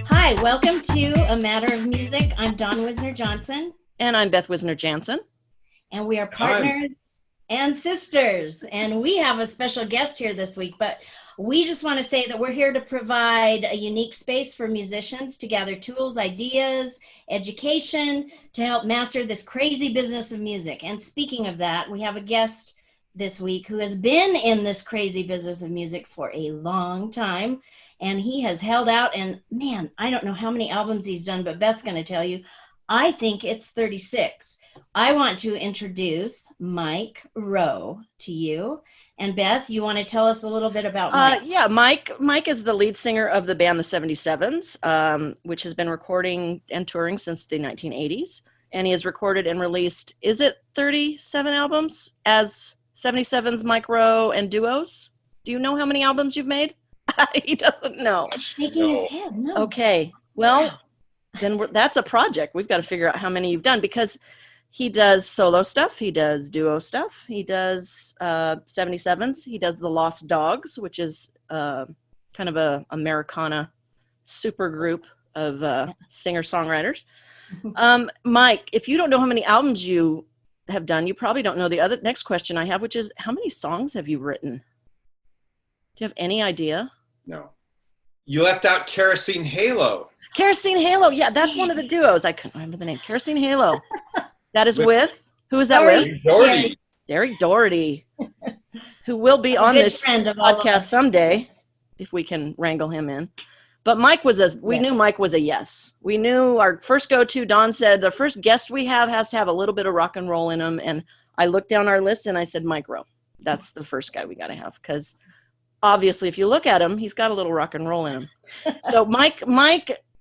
Hi, welcome to A Matter of Music. I'm Dawn Wisner-Johnson. And I'm Beth Wisner-Jansen. And we are partners and sisters. And we have a special guest here this week, but we just want to say that we're here to provide a unique space for musicians to gather tools, ideas, education to help master this crazy business of music. And speaking of that, we have a guest this week who has been in this crazy business of music for a long time. And he has held out, and man, I don't know how many albums he's done, but Beth's going to tell you. I think it's 36. I want to introduce Mike Roe to you. And Beth, you want to tell us a little bit about Mike? Yeah, Mike is the lead singer of the band The 77s, which has been recording and touring since the 1980s. And he has recorded and released, is it 37 albums as 77s, Mike Roe, and duos? Do you know how many albums you've made? He doesn't know. Shaking his head. No. Okay. Well, then that's a project. We've got to figure out how many you've done, because he does solo stuff. He does duo stuff. He does 77s. He does the Lost Dogs, which is kind of a Americana super group of singer-songwriters. Mike, if you don't know how many albums you have done, you probably don't know the other next question I have, which is, how many songs have you written? Do you have any idea? No. You left out Kerosene Halo. Kerosene Halo. Yeah, that's one of the duos. I couldn't remember the name. Kerosene Halo. That is with who is that with? Doherty. Derek Doherty, who will be on this podcast someday, if we can wrangle him in. But Mike was we knew Mike was a yes. We knew our first go-to, Don said, the first guest we have has to have a little bit of rock and roll in him. And I looked down our list and I said, Mike Roe. That's the first guy we got to have, because obviously, if you look at him, he's got a little rock and roll in him. So Mike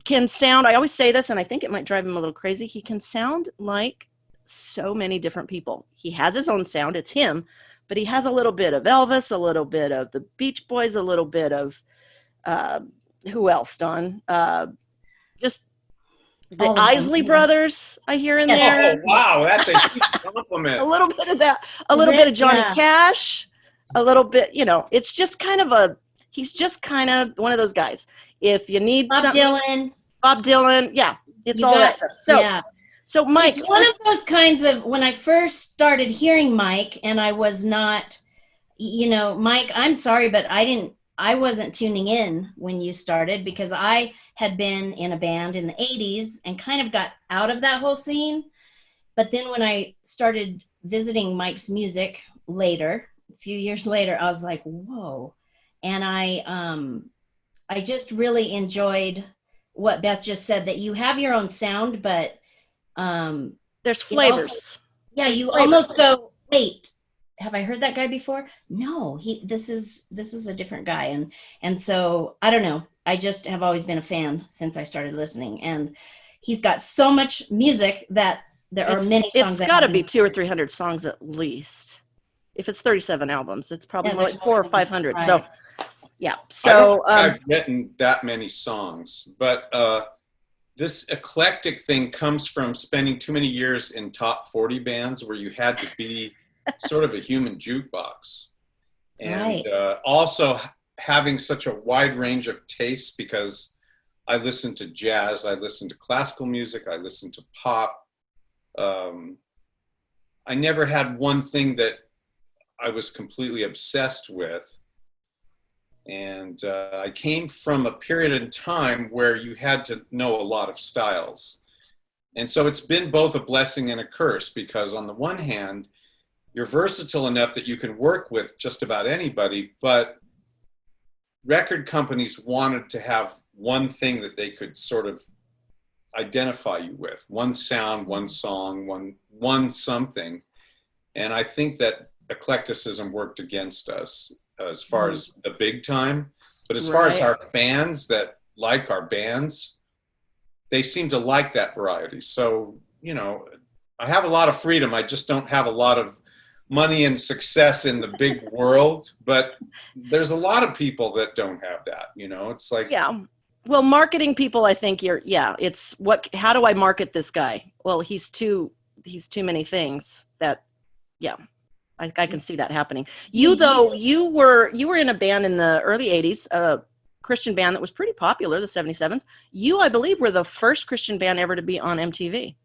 can sound, I always say this, and I think it might drive him a little crazy. He can sound like so many different people. He has his own sound. It's him. But he has a little bit of Elvis, a little bit of the Beach Boys, a little bit of, who else, Don? Just the Isley Brothers, I hear in there. Oh, wow. That's a huge compliment. A little bit of that. A little bit of Johnny Cash. A little bit, it's just he's just kind of one of those guys. If you need Bob Dylan, yeah, it's all that stuff. So Mike, it's one of those kinds of, when I first started hearing Mike, and I was not, Mike, I'm sorry, but I wasn't tuning in when you started, because I had been in a band in the 80s and kind of got out of that whole scene. But then when I started visiting Mike's music later, a few years later, I was like, whoa. And I just really enjoyed what Beth just said, that you have your own sound, but there's flavors. You almost go, wait, have I heard that guy before? No, this is a different guy. And so I don't know. I just have always been a fan since I started listening. And he's got so much music that there are many songs. It's got to be 200 or 300 songs at least. If it's 37 albums, it's probably more like 400 or 500. Right. So, yeah. So I've written that many songs, but this eclectic thing comes from spending too many years in top 40 bands where you had to be sort of a human jukebox. And also having such a wide range of tastes, because I listen to jazz, I listen to classical music, I listen to pop. I never had one thing that I was completely obsessed with. And I came from a period in time where you had to know a lot of styles. And so it's been both a blessing and a curse, because on the one hand, you're versatile enough that you can work with just about anybody, but record companies wanted to have one thing that they could sort of identify you with, one sound, one song, one something. And I think that eclecticism worked against us as far as the big time, but as far as our fans that like our bands, they seem to like that variety. So, I have a lot of freedom. I just don't have a lot of money and success in the big world, but there's a lot of people that don't have that, it's like, well, marketing people, I think it's how do I market this guy? Well, he's too many things that, I can see that happening. You were in a band in the early 80s, a Christian band that was pretty popular, the 77s. You, I believe, were the first Christian band ever to be on MTV.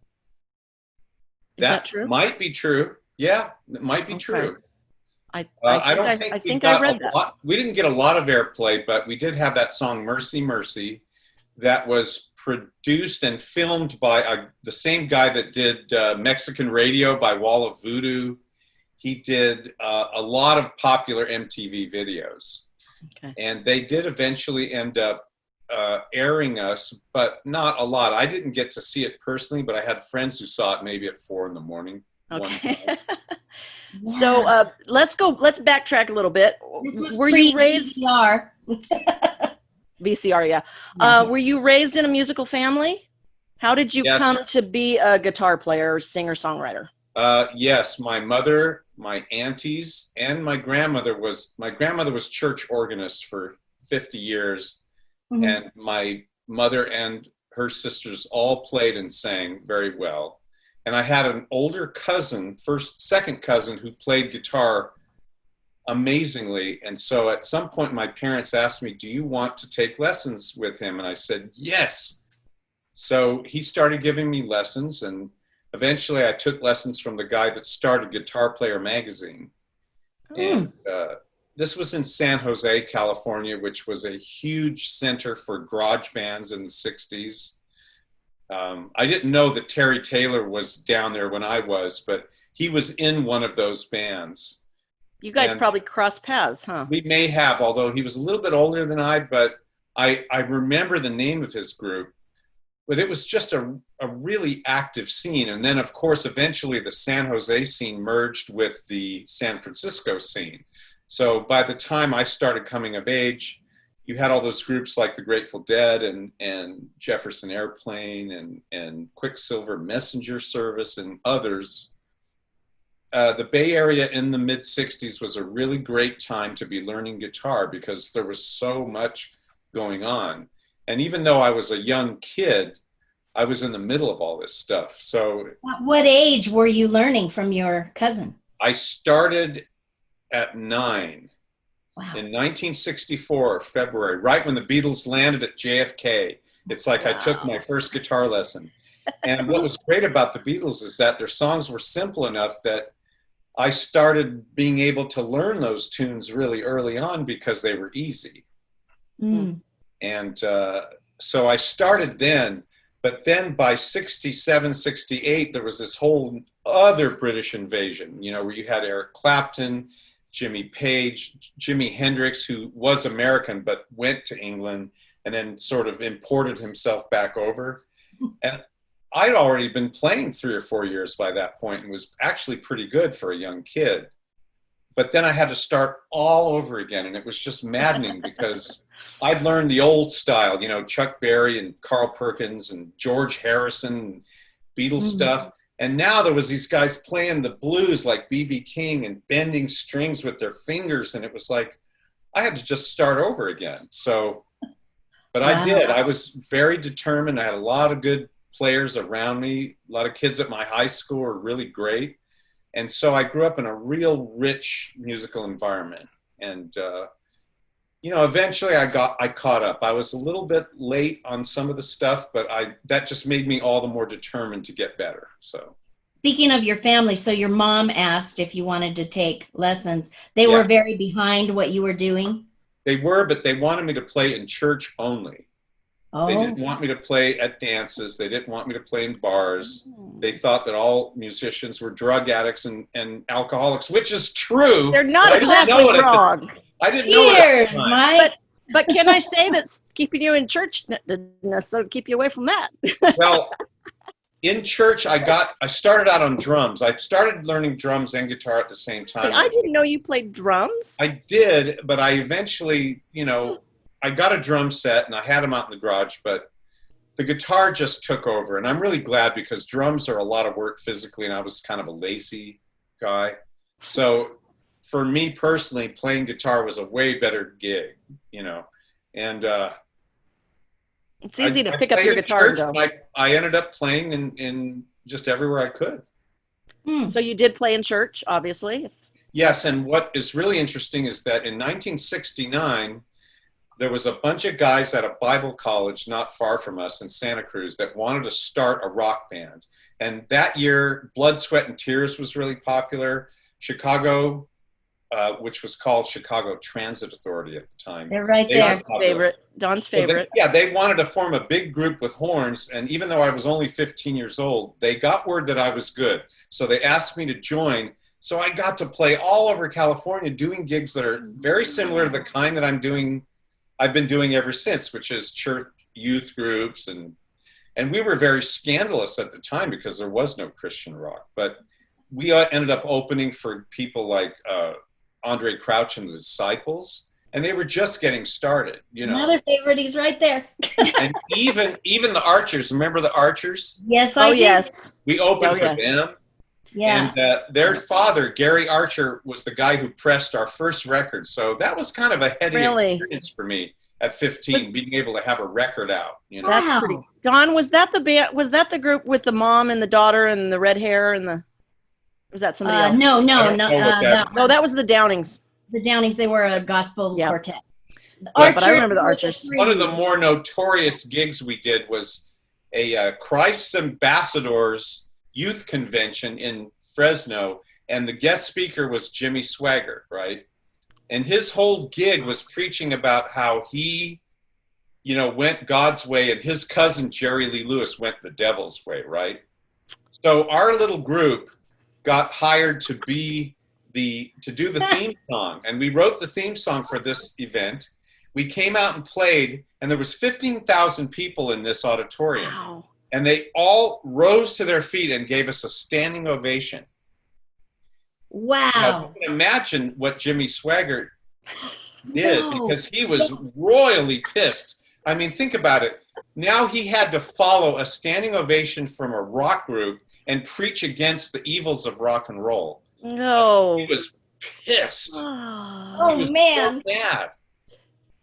Is that true? Might be true. Yeah, it might be true. I think I read that. We didn't get a lot of airplay, but we did have that song "Mercy, Mercy," that was produced and filmed by the same guy that did Mexican Radio by Wall of Voodoo. He did a lot of popular MTV videos. Okay. And they did eventually end up airing us, but not a lot. I didn't get to see it personally, but I had friends who saw it maybe at 4 a.m. Okay. So let's backtrack a little bit. This was VCR. VCR, yeah. Were you raised in a musical family? How did you come to be a guitar player, singer, songwriter? Yes, my mother, my aunties, and my grandmother was church organist for 50 years. Mm-hmm. And my mother and her sisters all played and sang very well. And I had an older cousin, second cousin, who played guitar amazingly. And so at some point my parents asked me, do you want to take lessons with him? And I said, yes. So he started giving me lessons, and eventually I took lessons from the guy that started Guitar Player magazine. And this was in San Jose, California, which was a huge center for garage bands in the 60s. I didn't know that Terry Taylor was down there when I was, but he was in one of those bands. You guys probably crossed paths, huh? We may have, although he was a little bit older than I, but I remember the name of his group. But it was just a really active scene. And then, of course, eventually the San Jose scene merged with the San Francisco scene. So by the time I started coming of age, you had all those groups like the Grateful Dead and Jefferson Airplane and Quicksilver Messenger Service and others. The Bay Area in the mid-'60s was a really great time to be learning guitar because there was so much going on. And even though I was a young kid, I was in the middle of all this stuff. So at what age were you learning from your cousin? I started at 9. Wow. In 1964, February, right when the Beatles landed at JFK. It's like I took my first guitar lesson. And what was great about the Beatles is that their songs were simple enough that I started being able to learn those tunes really early on because they were easy. Mm. And so I started then, but then by 67, 68, there was this whole other British invasion, where you had Eric Clapton, Jimmy Page, Jimi Hendrix, who was American but went to England and then sort of imported himself back over. And I'd already been playing 3 or 4 years by that point and was actually pretty good for a young kid. But then I had to start all over again, and it was just maddening because I'd learned the old style, Chuck Berry and Carl Perkins and George Harrison and Beatles stuff. And now there was these guys playing the blues like B.B. King and bending strings with their fingers. And it was like, I had to just start over again. So, but I did. I was very determined. I had a lot of good players around me. A lot of kids at my high school were really great. And so I grew up in a real rich musical environment. And, eventually I caught up. I was a little bit late on some of the stuff, but that just made me all the more determined to get better. So, speaking of your family, so your mom asked if you wanted to take lessons. They were very behind what you were doing? They were, but they wanted me to play in church only. Oh. They didn't want me to play at dances. They didn't want me to play in bars. They thought that all musicians were drug addicts and alcoholics, which is true. They're not exactly wrong. I didn't know it. Mike. But can I say that's keeping you in church didn't necessarily keep you away from that? Well, in church, I started out on drums. I started learning drums and guitar at the same time. I didn't know you played drums. I did, but I eventually, I got a drum set and I had them out in the garage, but the guitar just took over. And I'm really glad because drums are a lot of work physically, and I was kind of a lazy guy. So for me personally, playing guitar was a way better gig, and it's easy to pick up your guitar. I ended up playing in just everywhere I could. So you did play in church, obviously. Yes, and what is really interesting is that in 1969, there was a bunch of guys at a Bible college not far from us in Santa Cruz that wanted to start a rock band. And that year, Blood, Sweat, and Tears was really popular. Chicago, which was called Chicago Transit Authority at the time. They're right there. Don's favorite. So they wanted to form a big group with horns. And even though I was only 15 years old, they got word that I was good. So they asked me to join. So I got to play all over California doing gigs that are very similar to the kind that I've been doing ever since, which is church youth groups. And we were very scandalous at the time because there was no Christian rock. But we ended up opening for people like Andre Crouch and the Disciples, and they were just getting started. Another favorite, he's right there. And even the Archers, remember the Archers? Yes, I do. Yes. We opened for them. Yeah. And their father, Gary Archer, was the guy who pressed our first record. So that was kind of a heady experience for me at 15, being able to have a record out. That's pretty. Don, was that the band? Was that the group with the mom and the daughter and the red hair and the? Was that somebody else? No. That was the Downings. The Downings. They were a gospel quartet. But I remember the Archers. One of the more notorious gigs we did was a Christ's Ambassadors youth convention in Fresno, and the guest speaker was Jimmy Swaggart, right? And his whole gig was preaching about how he, went God's way, and his cousin Jerry Lee Lewis went the devil's way, right? So our little group got hired to do the theme song, and we wrote the theme song for this event. We came out and played, and there was 15,000 people in this auditorium. Wow. And they all rose to their feet and gave us a standing ovation. Wow. Now, you can imagine what Jimmy Swaggart did because he was royally pissed. I mean, think about it. Now he had to follow a standing ovation from a rock group and preach against the evils of rock and roll. No. He was pissed. Oh, man. So mad.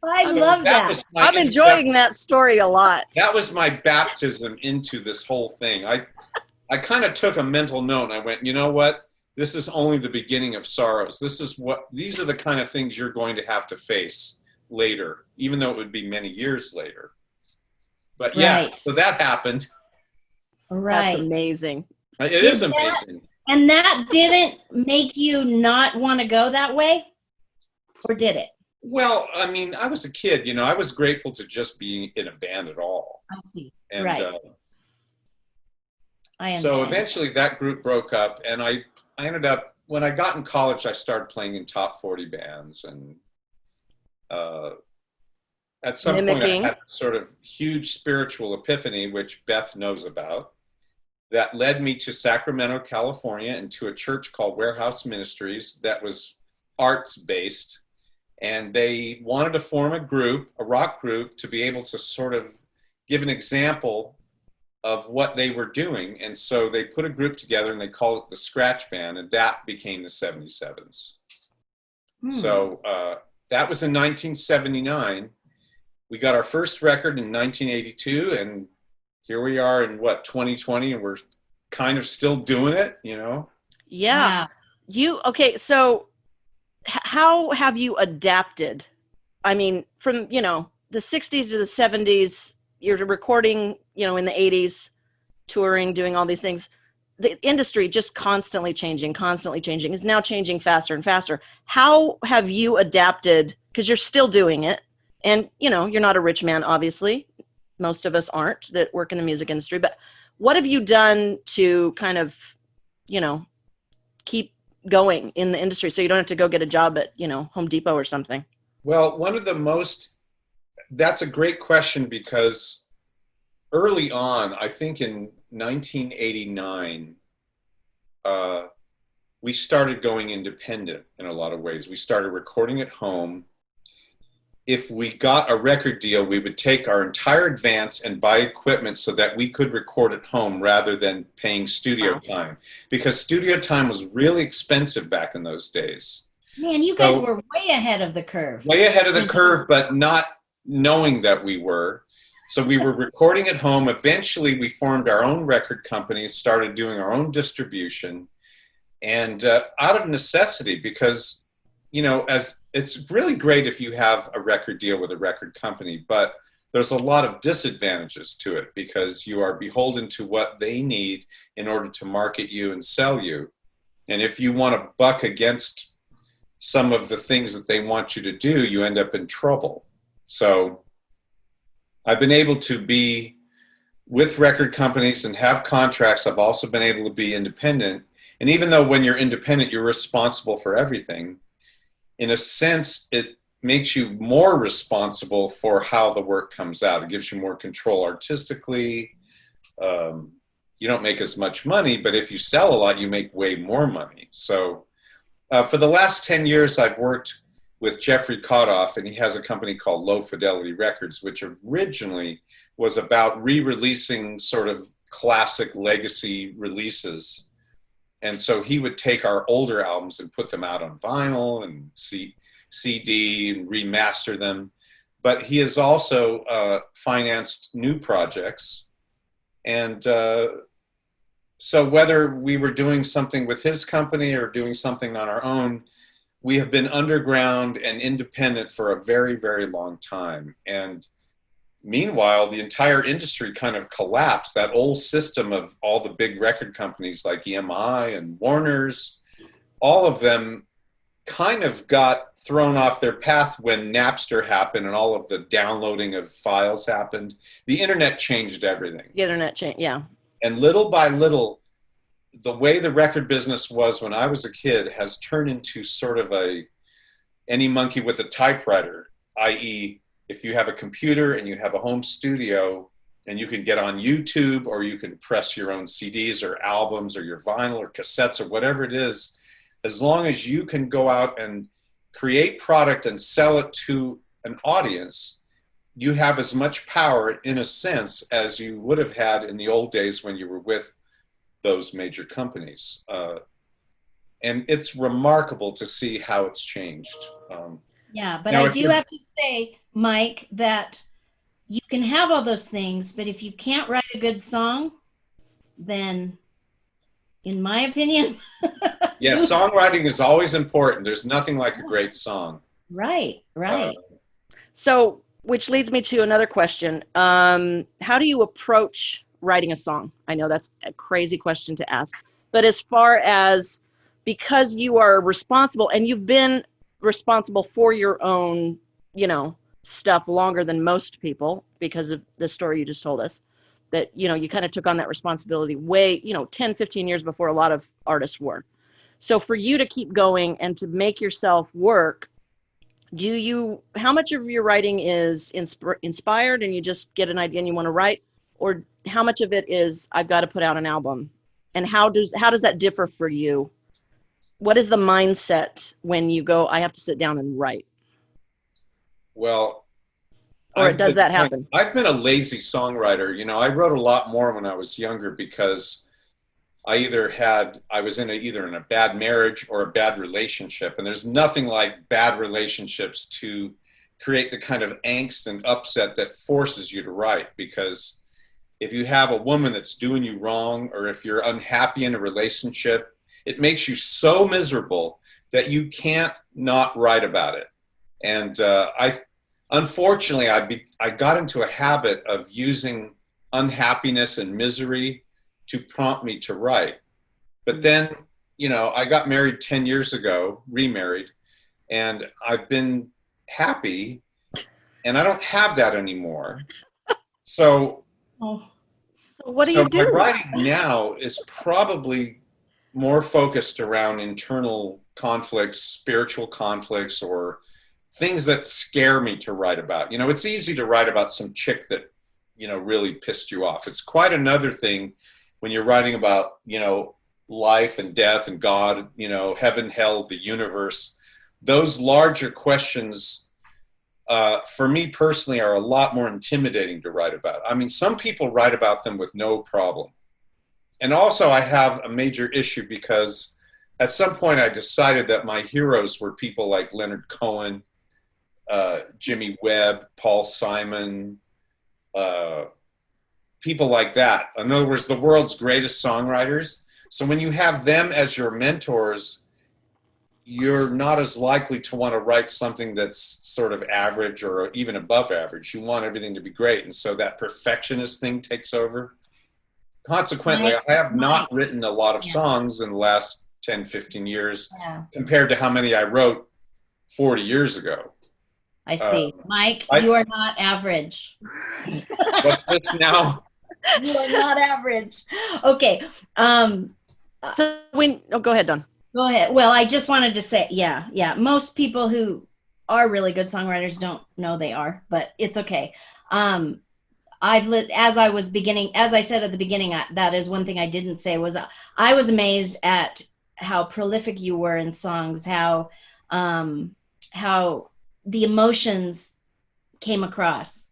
I love that. I'm enjoying that story a lot. That was my baptism into this whole thing. I kind of took a mental note and I went, you know what? This is only the beginning of sorrows. These are the kind of things you're going to have to face later, even though it would be many years later. But so that happened. Right. That's amazing. It is amazing. And that didn't make you not want to go that way? Or did it? Well, I mean, I was a kid, I was grateful to just be in a band at all. I see. And, right. So eventually that group broke up, and I ended up, when I got in college, I started playing in top 40 bands, and at some point I had sort of huge spiritual epiphany, which Beth knows about, that led me to Sacramento, California, and to a church called Warehouse Ministries that was arts-based. And they wanted to form a rock group, to be able to sort of give an example of what they were doing. And so they put a group together and they called it the Scratch Band, and that became the 77s. So that was in 1979. We got our first record in 1982, and here we are in 2020, and we're kind of still doing it, Yeah. So how have you adapted? I mean, from, the 60s to the 70s, you're recording, in the 80s, touring, doing all these things. The industry just constantly changing, is now changing faster and faster. How have you adapted? Because you're still doing it. And, you're not a rich man, obviously. Most of us aren't that work in the music industry. But what have you done to kind of, keep going in the industry so you don't have to go get a job at, Home Depot or something? Well, that's a great question, because early on, I think in 1989, we started going independent in a lot of ways. We started recording at home. If we got a record deal, we would take our entire advance and buy equipment so that we could record at home rather than paying studio time, because studio time was really expensive back in those days. Man, you guys were way ahead of the curve. Way ahead of the curve, but not knowing that we were. So we were recording at home. Eventually, we formed our own record company, started doing our own distribution. and out of necessity, because, as it's really great if you have a record deal with a record company, but there's a lot of disadvantages to it because you are beholden to what they need in order to market you and sell you. And if you want to buck against some of the things that they want you to do, you end up in trouble. So I've been able to be with record companies and have contracts. I've also been able to be independent. And even though when you're independent, you're responsible for everything, in a sense, it makes you more responsible for how the work comes out. It gives you more control artistically. You don't make as much money, but if you sell a lot, you make way more money. So for the last 10 years, I've worked with Jeffrey Kotoff, and he has a company called Low Fidelity Records, which originally was about re-releasing sort of classic legacy releases. And so he would take our older albums and put them out on vinyl and CD and remaster them. But he has also financed new projects. And so whether we were doing something with his company or doing something on our own, we have been underground and independent for a very, very long time. And meanwhile, the entire industry kind of collapsed. That old system of all the big record companies like EMI and Warner's, all of them kind of got thrown off their path when Napster happened and all of the downloading of files happened. The internet changed everything. The internet changed, yeah. And little by little, the way the record business was when I was a kid has turned into sort of any monkey with a typewriter, i.e., if you have a computer and you have a home studio and you can get on YouTube or you can press your own CDs or albums or your vinyl or cassettes or whatever it is, as long as you can go out and create product and sell it to an audience, you have as much power in a sense as you would have had in the old days when you were with those major companies. And it's remarkable to see how it's changed. Yeah, but I do have to say, Mike, that you can have all those things, but if you can't write a good song, then, in my opinion... Yeah, songwriting is always important. There's nothing like a great song. Right. So, which leads me to another question. How do you approach writing a song? I know that's a crazy question to ask, but as far as, because you are responsible and you've been responsible for your own, stuff longer than most people because of the story you just told us, that, you kind of took on that responsibility way, 10, 15 years before a lot of artists were. So for you to keep going and to make yourself work, how much of your writing is inspired and you just get an idea and you want to write, or how much of it is, I've got to put out an album? And how does that differ for you? What is the mindset when you go, I have to sit down and write? Well, does that happen? I've been a lazy songwriter. I wrote a lot more when I was younger because I was either in a bad marriage or a bad relationship. And there's nothing like bad relationships to create the kind of angst and upset that forces you to write. Because if you have a woman that's doing you wrong, or if you're unhappy in a relationship, it makes you so miserable that you can't not write about it. And unfortunately, I got into a habit of using unhappiness and misery to prompt me to write. But then, I got married 10 years ago, remarried, and I've been happy, and I don't have that anymore. So what do you do? My writing now is probably more focused around internal conflicts, spiritual conflicts, or things that scare me to write about. It's easy to write about some chick that, really pissed you off. It's quite another thing when you're writing about, life and death and God, heaven, hell, the universe. Those larger questions, for me personally, are a lot more intimidating to write about. I mean, some people write about them with no problem. And also I have a major issue because at some point I decided that my heroes were people like Leonard Cohen, Jimmy Webb, Paul Simon, people like that. In other words, the world's greatest songwriters. So when you have them as your mentors, you're not as likely to want to write something that's sort of average or even above average. You want everything to be great. And so that perfectionist thing takes over. Consequently, I have not written a lot of songs in the last 10, 15 years compared to how many I wrote 40 years ago. I see. Mike, you are not average. What's this now? You are not average. Okay. So go ahead, Dawn. Go ahead. Well, I just wanted to say, yeah. Most people who are really good songwriters don't know they are, but it's okay. As I said at the beginning, that is one thing I didn't say was I was amazed at how prolific you were in songs, how the emotions came across.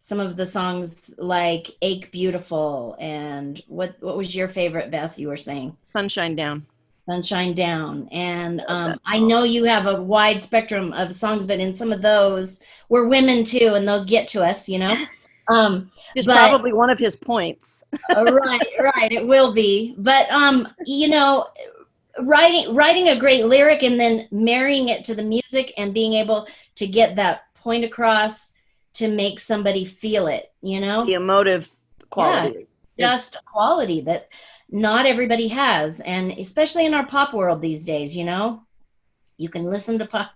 Some of the songs like Ache Beautiful, and what was your favorite, Beth, you were saying? Sunshine Down. Sunshine Down. And I know you have a wide spectrum of songs, but in some of those, we're women too, and those get to us, you know? It's probably one of his points. Right, it will be. But, you know, writing a great lyric and then marrying it to the music and being able to get that point across to make somebody feel it, you know? The emotive quality. Yeah, just a quality that not everybody has. And especially in our pop world these days, you know? You can listen to pop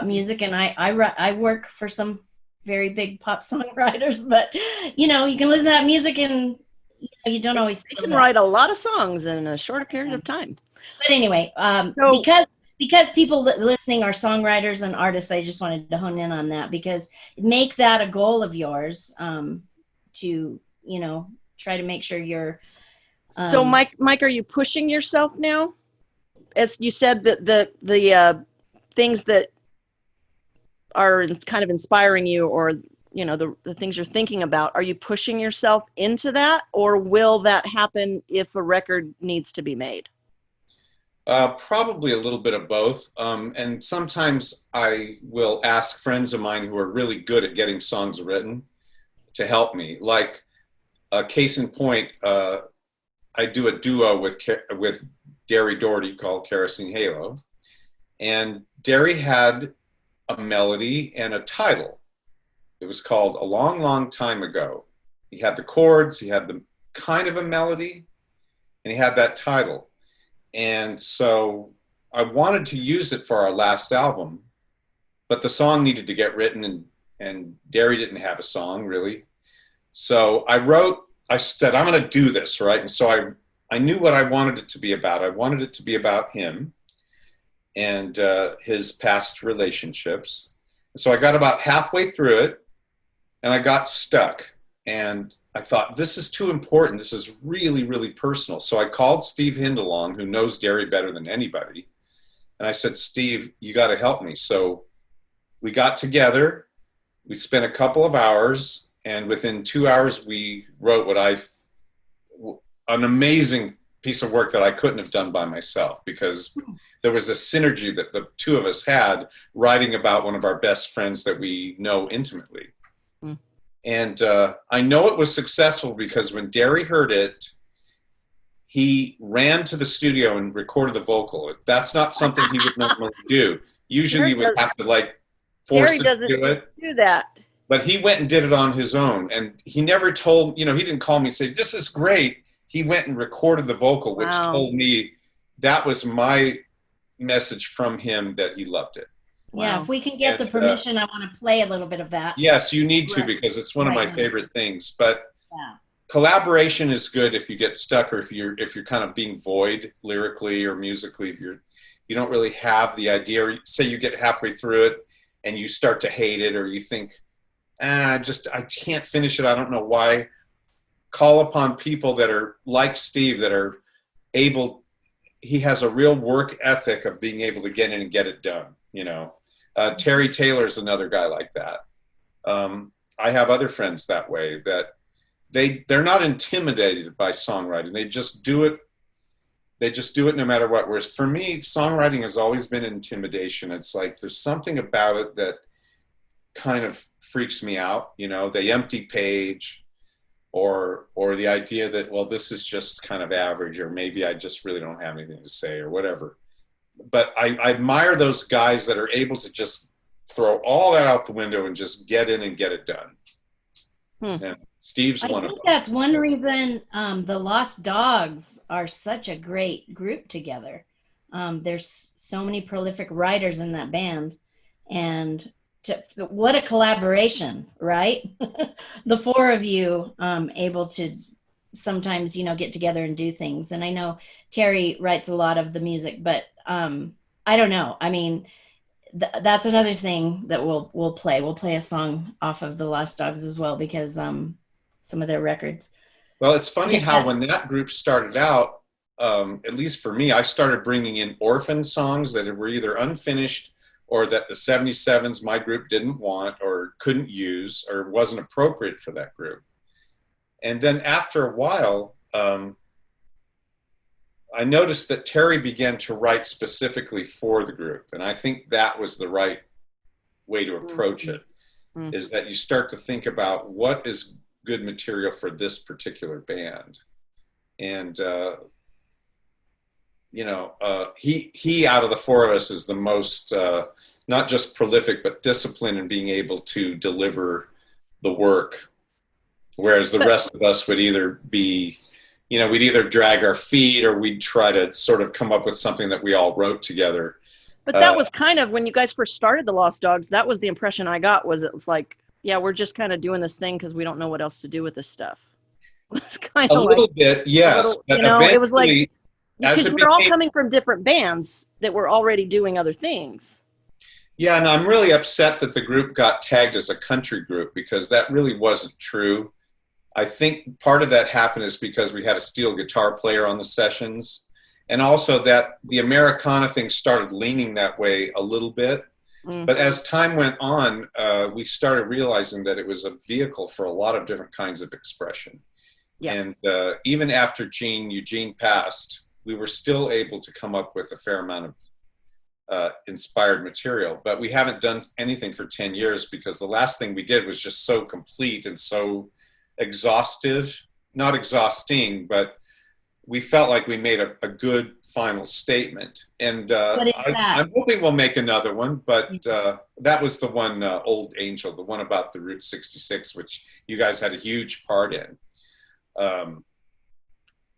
music, and I work for some very big pop songwriters, but, you know, you can listen to that music and you don't always feel You can write a lot of songs in a shorter period of time. But anyway, because people listening are songwriters and artists, I just wanted to hone in on that, because make that a goal of yours, to, you know, try to make sure you're. So Mike, are you pushing yourself now? As you said, that the things that are kind of inspiring you, or, you know, the things you're thinking about, are you pushing yourself into that, or will that happen if a record needs to be made? Probably a little bit of both. And sometimes I will ask friends of mine who are really good at getting songs written to help me. Like, case in point, I do a duo with Derry Doherty called Kerosene Halo. And Derry had a melody and a title. It was called A Long, Long Time Ago. He had the chords, he had the kind of a melody, and he had that title. And so I wanted to use it for our last album, but the song needed to get written, and Derry didn't have a song really. So I said, I'm going to do this, right? And so I knew what I wanted it to be about. I wanted it to be about him and his past relationships. And so I got about halfway through it, and I got stuck. And I thought, this is too important. This is really, really personal. So I called Steve Hindalong, who knows Derry better than anybody. And I said, Steve, you got to help me. So we got together. We spent a couple of hours. And within 2 hours, we wrote an amazing piece of work that I couldn't have done by myself, because there was a synergy that the two of us had writing about one of our best friends that we know intimately. And I know it was successful because when Derry heard it, he ran to the studio and recorded the vocal. That's not something he would normally do. Usually you would have to force him to do it. Do that. But he went and did it on his own. And he never told, he didn't call me and say, this is great. He went and recorded the vocal, which told me that was my message from him, that he loved it. Yeah, if we can get the permission, I want to play a little bit of that. Yes, you need to, because it's one of my favorite things. But collaboration is good if you get stuck, or if you're kind of being void lyrically or musically, if you don't really have the idea, or say you get halfway through it and you start to hate it, or you think, I can't finish it, I don't know why. Call upon people that are like Steve, that are able, he has a real work ethic of being able to get in and get it done, Terry Taylor's another guy like that. I have other friends that way, that they're not intimidated by songwriting. They just do it. They just do it no matter what. Whereas for me, songwriting has always been intimidation. It's like there's something about it that kind of freaks me out. The empty page, or the idea that, well, this is just kind of average, or maybe I just really don't have anything to say, or whatever. But I admire those guys that are able to just throw all that out the window and just get in and get it done. And Steve's one of them. I think that's one reason the Lost Dogs are such a great group together. There's so many prolific writers in that band, and what a collaboration, right? The four of you able to sometimes, get together and do things. And I know Terry writes a lot of the music, but I don't know. I mean, that's another thing that we'll play. We'll play a song off of the Lost Dogs as well, because some of their records. Well, it's funny how when that group started out, at least for me, I started bringing in orphan songs that were either unfinished or that the 77s, my group, didn't want or couldn't use or wasn't appropriate for that group. And then after a while, I noticed that Terry began to write specifically for the group. And I think that was the right way to approach it, is that you start to think about what is good material for this particular band. And, he out of the four of us is the most, not just prolific, but disciplined in being able to deliver the work. Whereas the rest of us would either be, we'd either drag our feet or we'd try to sort of come up with something that we all wrote together. But that was kind of, when you guys first started the Lost Dogs, that was the impression I got, was it was like, yeah, we're just kind of doing this thing because we don't know what else to do with this stuff. It's kind of a little bit, yes. But it was like, because we're all coming from different bands that were already doing other things. Yeah, and I'm really upset that the group got tagged as a country group, because that really wasn't true. I think part of that happened is because we had a steel guitar player on the sessions, and also that the Americana thing started leaning that way a little bit. But as time went on, we started realizing that it was a vehicle for a lot of different kinds of expression. Yeah. And even after Eugene passed, we were still able to come up with a fair amount of inspired material. But we haven't done anything for 10 years because the last thing we did was just so complete and so exhaustive, not exhausting, but we felt like we made a good final statement. And I'm hoping we'll make another one, but that was the one, Old Angel, the one about the Route 66, which you guys had a huge part in.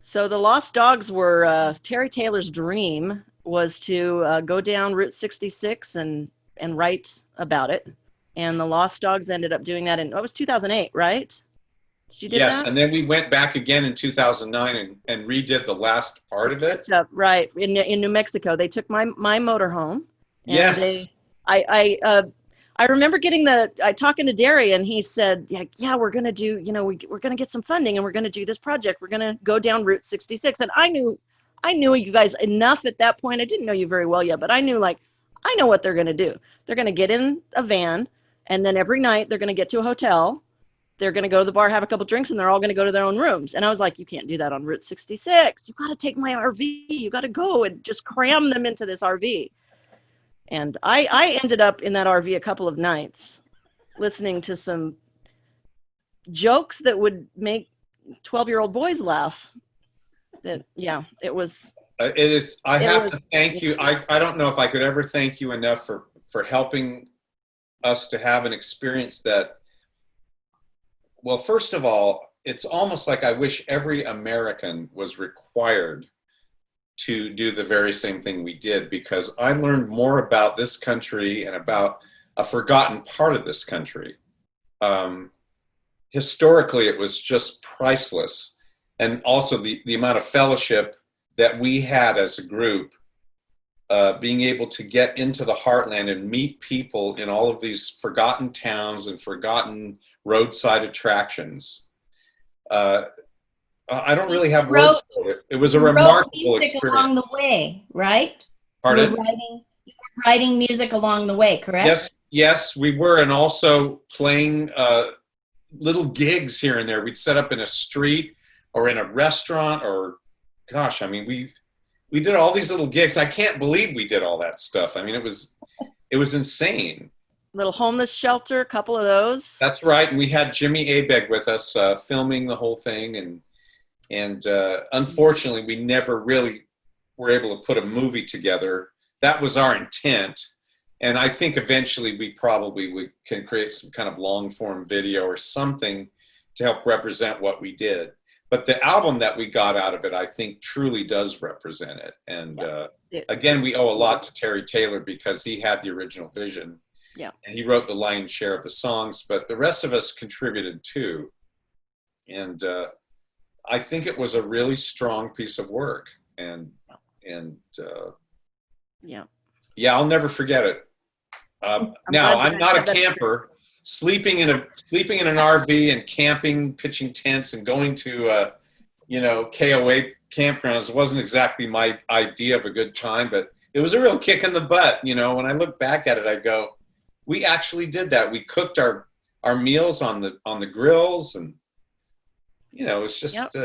So the Lost Dogs were, Terry Taylor's dream was to go down Route 66 and write about it. And the Lost Dogs ended up doing that in, it was 2008, right? Yes, and then we went back again in 2009 and redid the last part of it. Right, in New Mexico. They took my motorhome. Yes. I remember talking to Derry, and he said, yeah, we're going to do, we're going to get some funding, and we're going to do this project. We're going to go down Route 66. And I knew you guys enough at that point. I didn't know you very well yet, but I knew, I know what they're going to do. They're going to get in a van, and then every night they're going to get to a hotel. They're going to go to the bar, have a couple drinks, and they're all going to go to their own rooms. And I was like, you can't do that on Route 66. You got to take my RV. You got to go and just cram them into this RV. And I ended up in that RV a couple of nights listening to some jokes that would make 12-year-old boys laugh. It was. It is. I have to thank you. I don't know if I could ever thank you enough for helping us to have an experience that, well, first of all, it's almost like I wish every American was required to do the very same thing we did, because I learned more about this country and about a forgotten part of this country. Historically, it was just priceless. And also the amount of fellowship that we had as a group, being able to get into the heartland and meet people in all of these forgotten towns and forgotten roadside attractions. I don't really have words for it. It was a remarkable experience. Along the way, right? Pardon? You were writing music along the way, correct? Yes, we were, and also playing little gigs here and there. We'd set up in a street or in a restaurant, or gosh, I mean, we did all these little gigs. I can't believe we did all that stuff. I mean, it was insane. little homeless shelter, a couple of those. That's right. And we had Jimmy Abeg with us filming the whole thing. And unfortunately, we never really were able to put a movie together. That was our intent. And I think eventually we can create some kind of long form video or something to help represent what we did. But the album that we got out of it, I think, truly does represent it. And again, we owe a lot to Terry Taylor because he had the original vision. Yeah. And he wrote the lion's share of the songs, but the rest of us contributed too. And I think it was a really strong piece of work. And I'll never forget it. Now, I'm not a camper. Sleeping in an RV and camping, pitching tents, and going to KOA campgrounds wasn't exactly my idea of a good time, but it was a real kick in the butt. You know, when I look back at it, I go, we actually did that. We cooked our meals on the grills, and it's just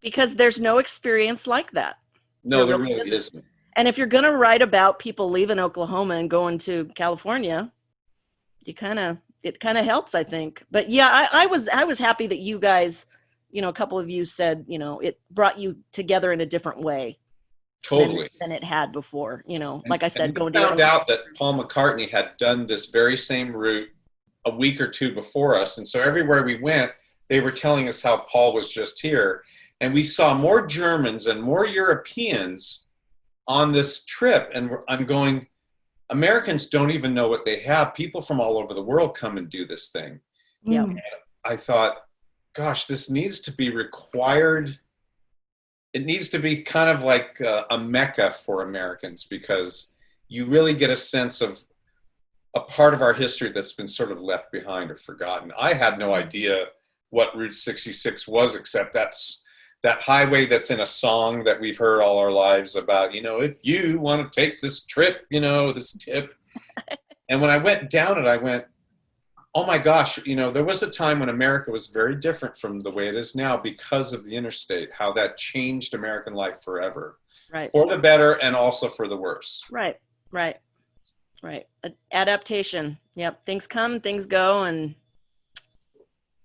because there's no experience like that. No, there really isn't. And if you're going to write about people leaving Oklahoma and going to California, it kind of helps, I think. But yeah, I was happy that you guys, a couple of you said, it brought you together in a different way. Totally. Than it had before, like I said, we found out that Paul McCartney had done this very same route a week or two before us. And so everywhere we went, they were telling us how Paul was just here. And we saw more Germans and more Europeans on this trip. And I'm going, Americans don't even know what they have. People from all over the world come and do this thing. Yeah. And I thought, gosh, this needs to be required. It needs to be kind of like a mecca for Americans, because you really get a sense of a part of our history that's been sort of left behind or forgotten. I had no idea what Route 66 was, except that's that highway that's in a song that we've heard all our lives about, if you want to take this trip, this tip. And when I went down it, I went, oh my gosh, there was a time when America was very different from the way it is now because of the interstate, how that changed American life forever. Right. For the better and also for the worse. Right. Adaptation. Yep. Things come, things go. And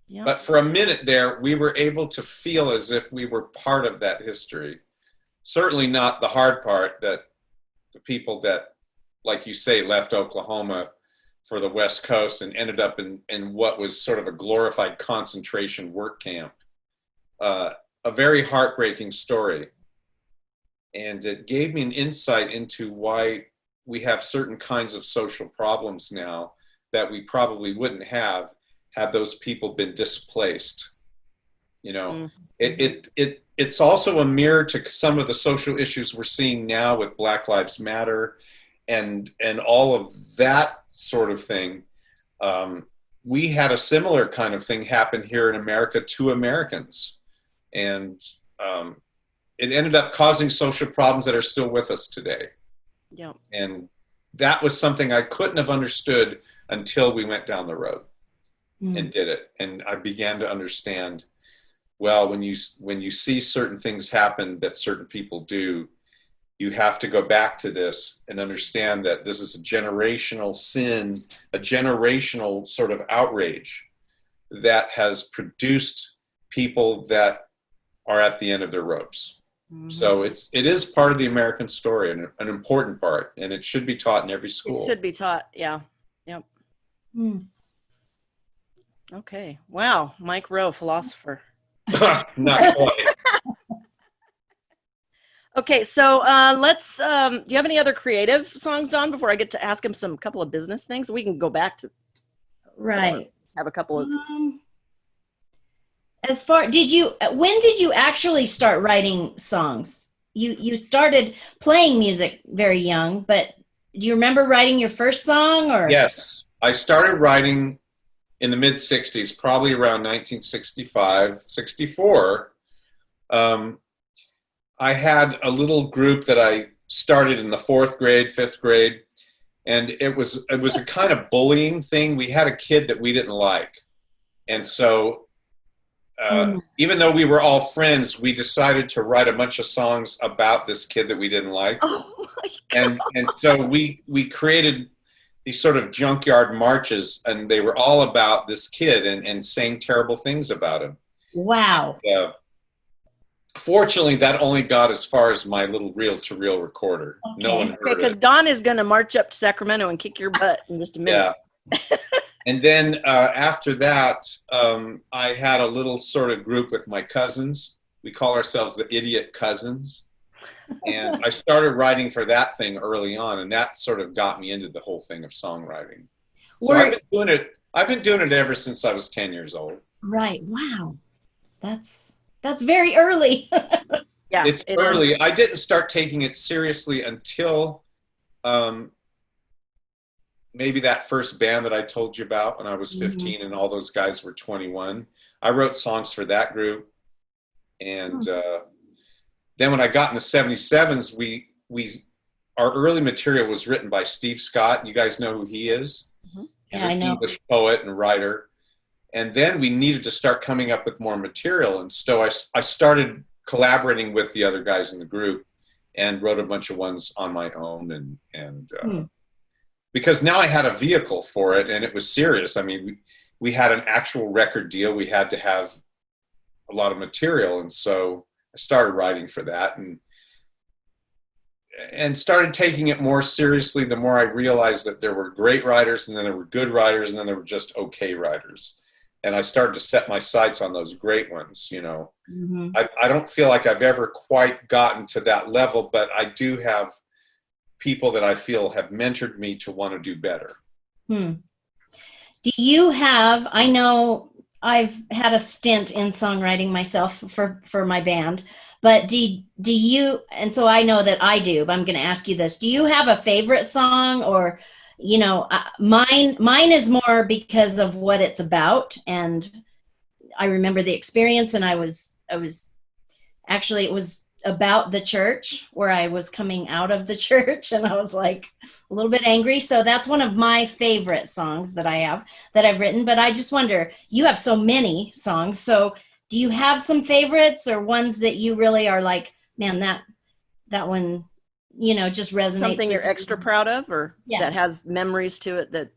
yeah. But for a minute there, we were able to feel as if we were part of that history. Certainly not the hard part, that the people that, like you say, left Oklahoma for the West Coast and ended up in what was sort of a glorified concentration work camp. A very heartbreaking story. And it gave me an insight into why we have certain kinds of social problems now that we probably wouldn't have had those people been displaced. It's also a mirror to some of the social issues we're seeing now with Black Lives Matter and all of that sort of thing. We had a similar kind of thing happen here in America to Americans. And it ended up causing social problems that are still with us today. Yeah. And that was something I couldn't have understood until we went down the road and did it. And I began to understand, well, when you see certain things happen that certain people do, you have to go back to this and understand that this is a generational sin, a generational sort of outrage that has produced people that are at the end of their ropes. Mm-hmm. So it is part of the American story, and an important part, and it should be taught in every school. It should be taught, yeah. Yep. Okay. Wow. Mike Roe, philosopher. Not quite. Okay, so let's, do you have any other creative songs, Dawn, before I get to ask him some couple of business things? We can go back to, right. Have a couple of. When did you actually start writing songs? You started playing music very young, but do you remember writing your first song? Or? Yes, I started writing in the mid-'60s, probably around 1965, 64. I had a little group that I started in the 4th grade, 5th grade, and it was a kind of bullying thing. We had a kid that we didn't like, and so even though we were all friends, we decided to write a bunch of songs about this kid that we didn't like. Oh my God. And so we created these sort of junkyard marches, and they were all about this kid and saying terrible things about him. Wow. Fortunately, that only got as far as my little reel-to-reel recorder. Okay. No one heard it. Because Don is going to march up to Sacramento and kick your butt in just a minute. Yeah. And then after that, I had a little sort of group with my cousins. We call ourselves the Idiot Cousins. And I started writing for that thing early on, and that sort of got me into the whole thing of songwriting. So I've been doing it ever since I was 10 years old. Right. Wow. That's very early. Yeah. It's early. I didn't start taking it seriously until maybe that first band that I told you about when I was 15 and all those guys were 21. I wrote songs for that group. And then when I got in the 77s, our early material was written by Steve Scott. You guys know who he is? He's an English poet and writer. And then we needed to start coming up with more material. And so I started collaborating with the other guys in the group and wrote a bunch of ones on my own. And because now I had a vehicle for it, and it was serious. I mean, we had an actual record deal. We had to have a lot of material. And so I started writing for that and started taking it more seriously the more I realized that there were great writers, and then there were good writers, and then there were just okay writers. And I started to set my sights on those great ones, you know. I don't feel like I've ever quite gotten to that level, but I do have people that I feel have mentored me to want to do better. Do you have, I know I've had a stint in songwriting myself for my band, but do you, and so I know that I do, but I'm going to ask you this. Do you have a favorite song? Or, you know, mine is more because of what it's about. And I remember the experience, and it was about the church, where I was coming out of the church, and I was like a little bit angry. So that's one of my favorite songs that I've written. But I just wonder, you have so many songs. So do you have some favorites, or ones that you really are like, man, that one, you know, just resonates? Something you're extra proud of, or that has memories to it that.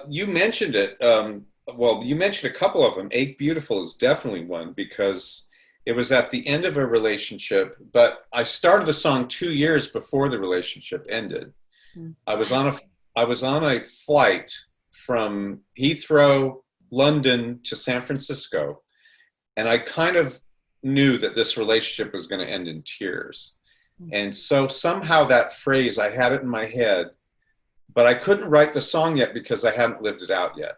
You mentioned it. Well, you mentioned a couple of them. Ache Beautiful is definitely one, because it was at the end of a relationship, but I started the song 2 years before the relationship ended. I was on a flight from Heathrow, London to San Francisco, and I kind of knew that this relationship was going to end in tears. And so somehow that phrase, I had it in my head, but I couldn't write the song yet because I hadn't lived it out yet.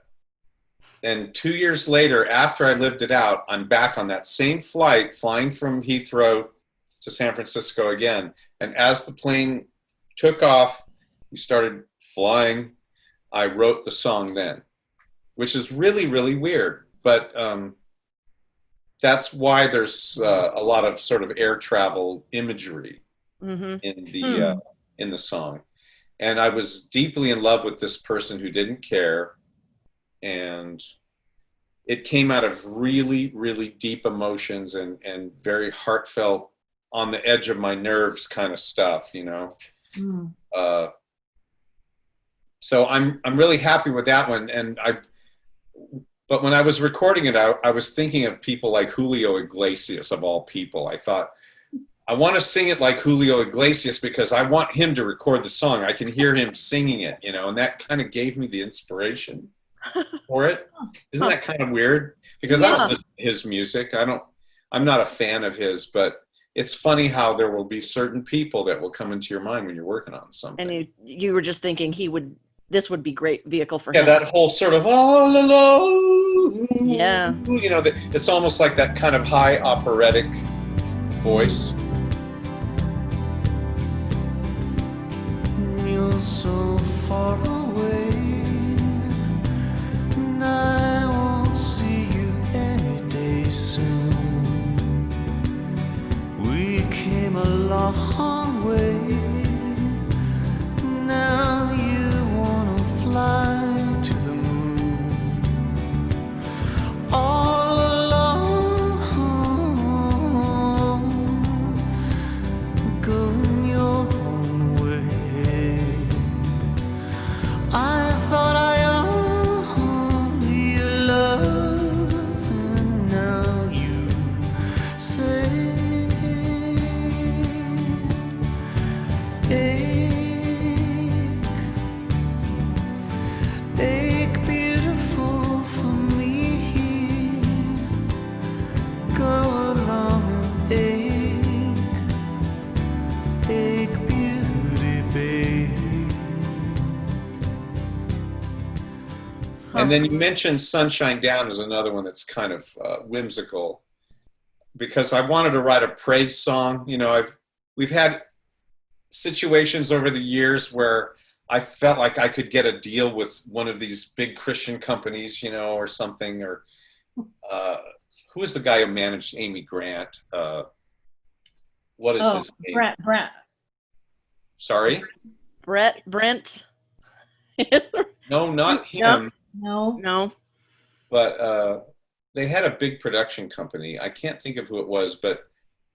And 2 years later, after I lived it out, I'm back on that same flight, flying from Heathrow to San Francisco again. And as the plane took off, we started flying, I wrote the song then, which is really, really weird. But that's why there's a lot of sort of air travel imagery in the song. And I was deeply in love with this person who didn't care. And it came out of really, really deep emotions and very heartfelt, on the edge of my nerves kind of stuff, you know. So I'm really happy with that one. But when I was recording it, I was thinking of people like Julio Iglesias, of all people. I thought, I want to sing it like Julio Iglesias because I want him to record the song. I can hear him singing it, you know, and that kind of gave me the inspiration for it. Isn't that kind of weird? Because I don't listen to his music. I'm not a fan of his, but it's funny how there will be certain people that will come into your mind when you're working on something. And you were just thinking this would be great vehicle for him. Yeah, that whole sort of all alone. Yeah. You know, it's almost like that kind of high operatic voice. You're so far away, and I won't see you any day soon. We came a long way, now you wanna fly to the moon. All alone, going your own way. And then you mentioned Sunshine Down is another one that's kind of whimsical, because I wanted to write a praise song. You know, we've had situations over the years where I felt like I could get a deal with one of these big Christian companies, you know, or something, or who is the guy who managed Amy Grant? What is his name? Brent. Sorry? Brent. No, not him. No. But they had a big production company. I can't think of who it was, but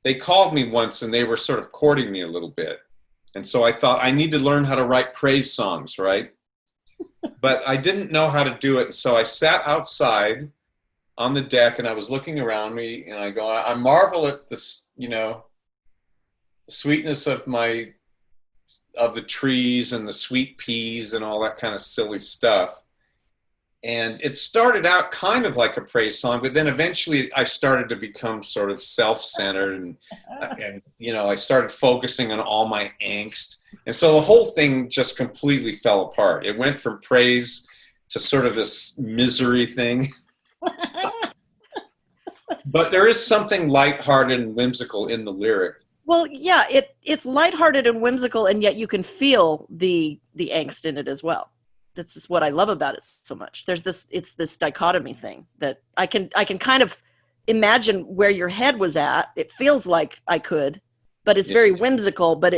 they called me once and they were sort of courting me a little bit. And so I thought I need to learn how to write praise songs, right? But I didn't know how to do it. And so I sat outside on the deck and I was looking around me and I go, I marvel at this, you know, the sweetness of the trees and the sweet peas and all that kind of silly stuff. And it started out kind of like a praise song, but then eventually I started to become sort of self-centered and you know, I started focusing on all my angst. And so the whole thing just completely fell apart. It went from praise to sort of this misery thing. But there is something lighthearted and whimsical in the lyric. Well, yeah, it's lighthearted and whimsical, and yet you can feel the angst in it as well. That's just what I love about it so much. It's this dichotomy thing that I can kind of imagine where your head was at. It feels like I could, but it's very whimsical, but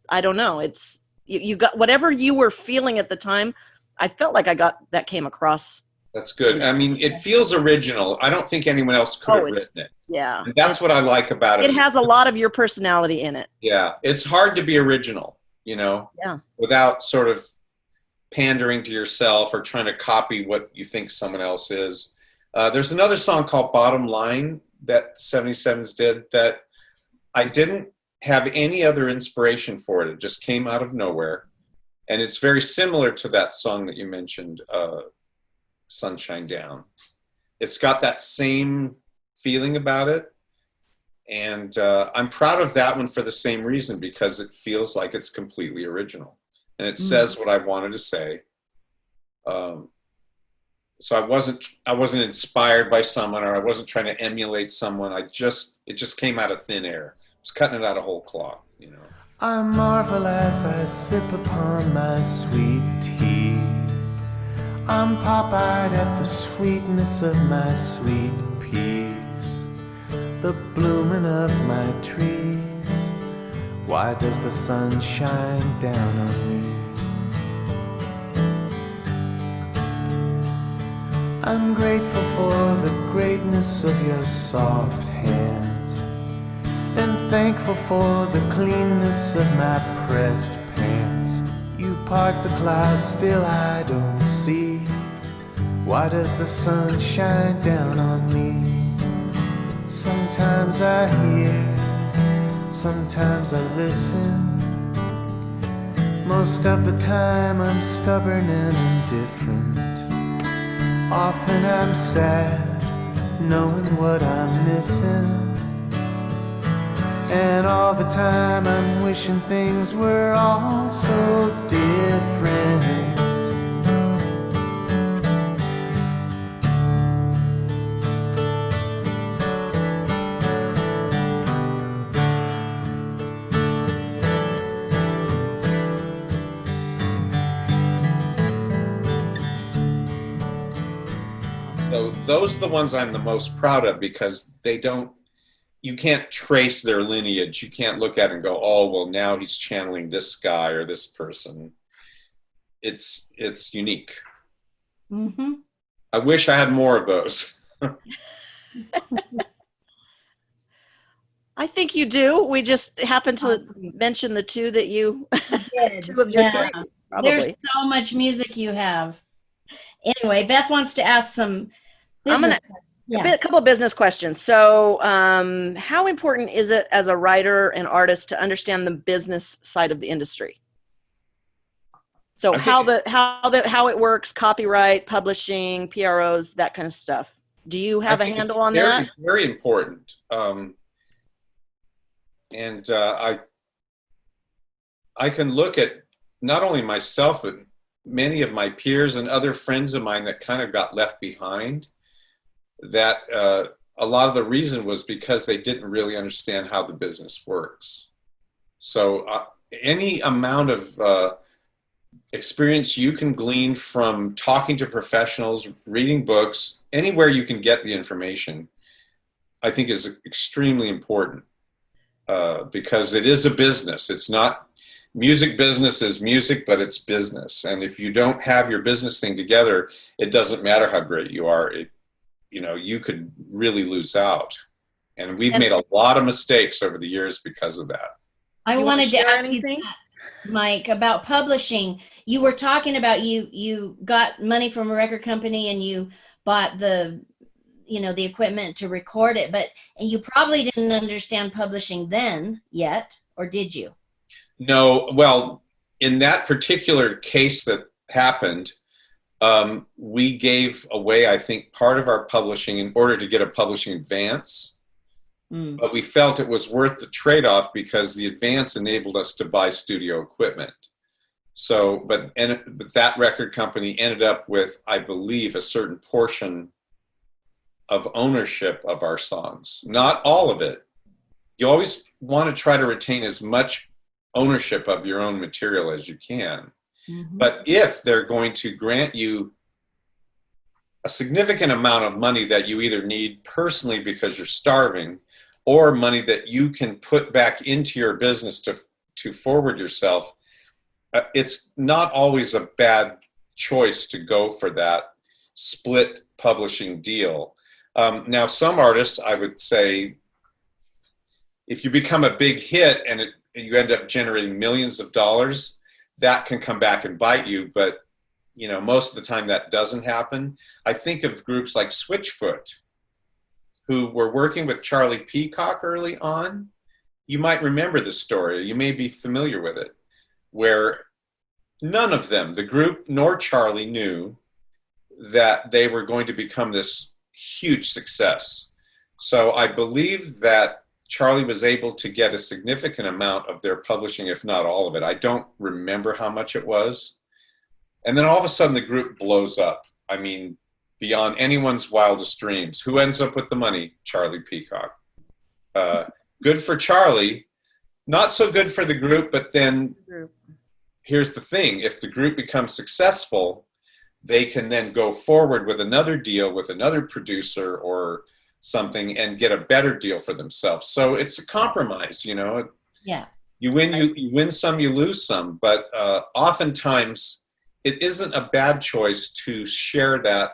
I don't know. It's, you got whatever you were feeling at the time. I felt like that came across. That's good. I mean, it feels original. I don't think anyone else could have written it. Yeah. And that's what I like about it. It has a lot of your personality in it. Yeah. It's hard to be original, you know, without sort of pandering to yourself or trying to copy what you think someone else is. There's another song called Bottom Line that 77s did that I didn't have any other inspiration for it. It just came out of nowhere. And it's very similar to that song that you mentioned, Sunshine Down. It's got that same feeling about it. And I'm proud of that one for the same reason, because it feels like it's completely original. And it says what I wanted to say. So I wasn't inspired by someone, or I wasn't trying to emulate someone. It just came out of thin air. I was cutting it out of whole cloth, you know. I marvel as I sip upon my sweet tea. I'm pop-eyed at the sweetness of my sweet peas, the blooming of my trees. Why does the sun shine down on me? I'm grateful for the greatness of your soft hands, and thankful for the cleanness of my pressed pants. You part the clouds, still I don't see. Why does the sun shine down on me? Sometimes I hear, sometimes I listen. Most of the time I'm stubborn and indifferent. Often I'm sad, knowing what I'm missing. And all the time I'm wishing things were all so different. So those are the ones I'm the most proud of, because you can't trace their lineage. You can't look at it and go, oh, well, now he's channeling this guy or this person. It's unique. Mm-hmm. I wish I had more of those. I think you do. We just happened to mention the two that you did. Two of your three, probably. There's so much music you have. Anyway, Beth wants to ask some a couple of business questions. So how important is it as a writer and artist to understand the business side of the industry? So how it works, copyright, publishing, PROs, that kind of stuff. Do you have a handle on that? Very important. And I can look at not only myself, but many of my peers and other friends of mine that kind of got left behind, that a lot of the reason was because they didn't really understand how the business works. So any amount of experience you can glean from talking to professionals, reading books, anywhere you can get the information, I think is extremely important, because it is a business. It's not, music business is music, but it's business. And if you don't have your business thing together, it doesn't matter how great you are. You could really lose out. And we've made a lot of mistakes over the years because of that. I wanted to ask you that, Mike, about publishing. You were talking about you got money from a record company and you bought the equipment to record it, and you probably didn't understand publishing then yet, or did you? No, well, in that particular case that happened, we gave away, I think, part of our publishing in order to get a publishing advance. But we felt it was worth the trade-off because the advance enabled us to buy studio equipment. So, but that record company ended up with, I believe, a certain portion of ownership of our songs. Not all of it. You always want to try to retain as much ownership of your own material as you can. But if they're going to grant you a significant amount of money that you either need personally because you're starving, or money that you can put back into your business to forward yourself, it's not always a bad choice to go for that split publishing deal. Now, some artists, I would say, if you become a big hit and you end up generating millions of dollars, that can come back and bite you. But, most of the time that doesn't happen. I think of groups like Switchfoot, who were working with Charlie Peacock early on. You might remember the story. You may be familiar with it, where none of them, the group nor Charlie, knew that they were going to become this huge success. So I believe that Charlie was able to get a significant amount of their publishing, if not all of it. I don't remember how much it was. And then all of a sudden the group blows up. I mean, beyond anyone's wildest dreams. Who ends up with the money? Charlie Peacock. Good for Charlie. Not so good for the group, but then here's the thing. If the group becomes successful, they can then go forward with another deal with another producer or something and get a better deal for themselves. So it's a compromise, Yeah. You win some, you lose some. But oftentimes it isn't a bad choice to share that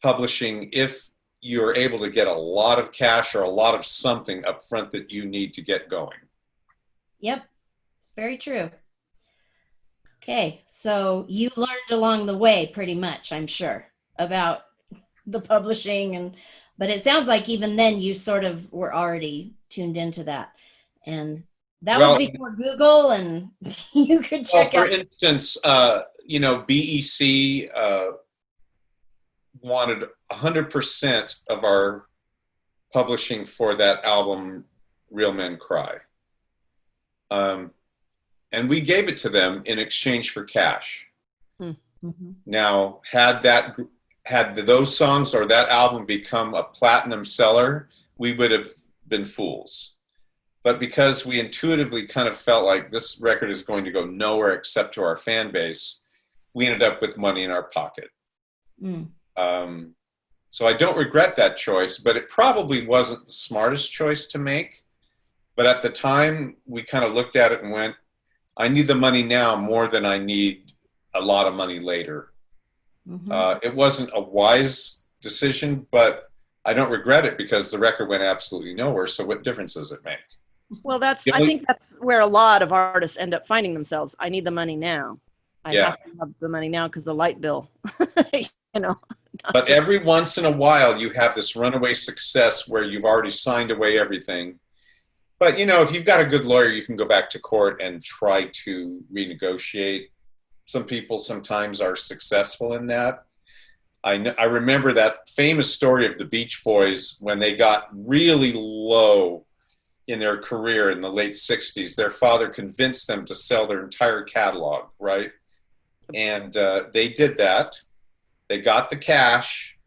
publishing if you're able to get a lot of cash or a lot of something up front that you need to get going. Yep, it's very true. Okay, so you learned along the way pretty much, I'm sure, about the publishing, but it sounds like even then you sort of were already tuned into that. And that was before Google, and you could check out. For instance, BEC wanted 100% of our publishing for that album, Real Men Cry. And we gave it to them in exchange for cash. Now, had those songs or that album become a platinum seller, we would have been fools. But because we intuitively kind of felt like this record is going to go nowhere except to our fan base, we ended up with money in our pocket. So I don't regret that choice, but it probably wasn't the smartest choice to make. But at the time, we kind of looked at it and went, I need the money now more than I need a lot of money later. It wasn't a wise decision, but I don't regret it because the record went absolutely nowhere. So what difference does it make? Well, I think that's where a lot of artists end up finding themselves. I need the money now. I have to have the money now because the light bill, But every once in a while, you have this runaway success where you've already signed away everything. But, if you've got a good lawyer, you can go back to court and try to renegotiate. Some people sometimes are successful in that. I remember that famous story of the Beach Boys when they got really low in their career in the late 60s. Their father convinced them to sell their entire catalog, right? And they did that. They got the cash.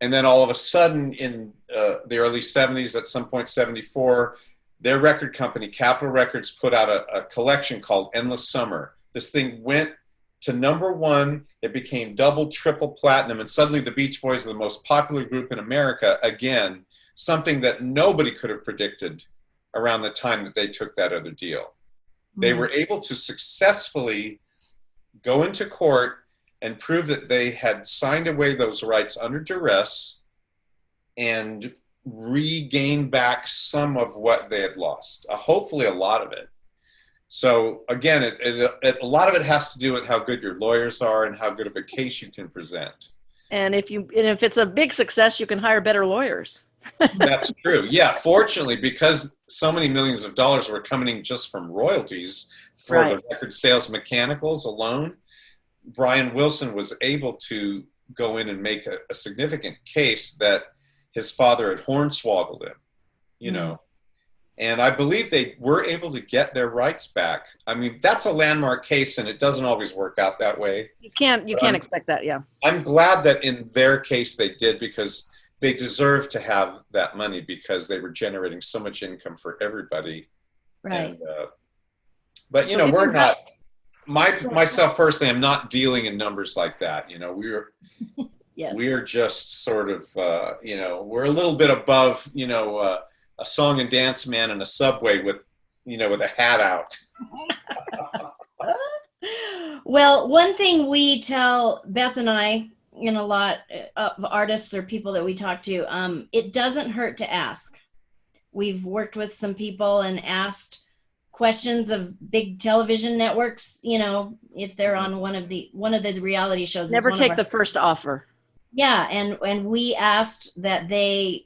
And then all of a sudden in the early 70s, at some point 74, their record company, Capitol Records, put out a collection called Endless Summer. This thing went to #1. It became double, triple platinum. And suddenly the Beach Boys are the most popular group in America again, something that nobody could have predicted around the time that they took that other deal. They were able to successfully go into court and prove that they had signed away those rights under duress and regain back some of what they had lost, hopefully a lot of it. So again, a lot of it has to do with how good your lawyers are and how good of a case you can present. And if it's a big success, you can hire better lawyers. That's true. Yeah, fortunately, because so many millions of dollars were coming in just from royalties for the record sales mechanicals alone, Brian Wilson was able to go in and make a significant case that his father had hornswoggled him, you know. And I believe they were able to get their rights back. I mean, that's a landmark case, and it doesn't always work out that way. You can't expect that, yeah. I'm glad that in their case they did, because they deserve to have that money because they were generating so much income for everybody. Right. And, but, you know, we're not, myself personally, I'm not dealing in numbers like that. You know, we're just sort of, you know, we're a little bit above, you know, a song and dance man in a subway with, you know, with a hat out. Well, one thing we tell Beth and I, in a lot of artists or people that we talk to, it doesn't hurt to ask. We've worked with some people and asked questions of big television networks, you know, if they're on one of the reality shows. Never take the first offer. Yeah, and we asked the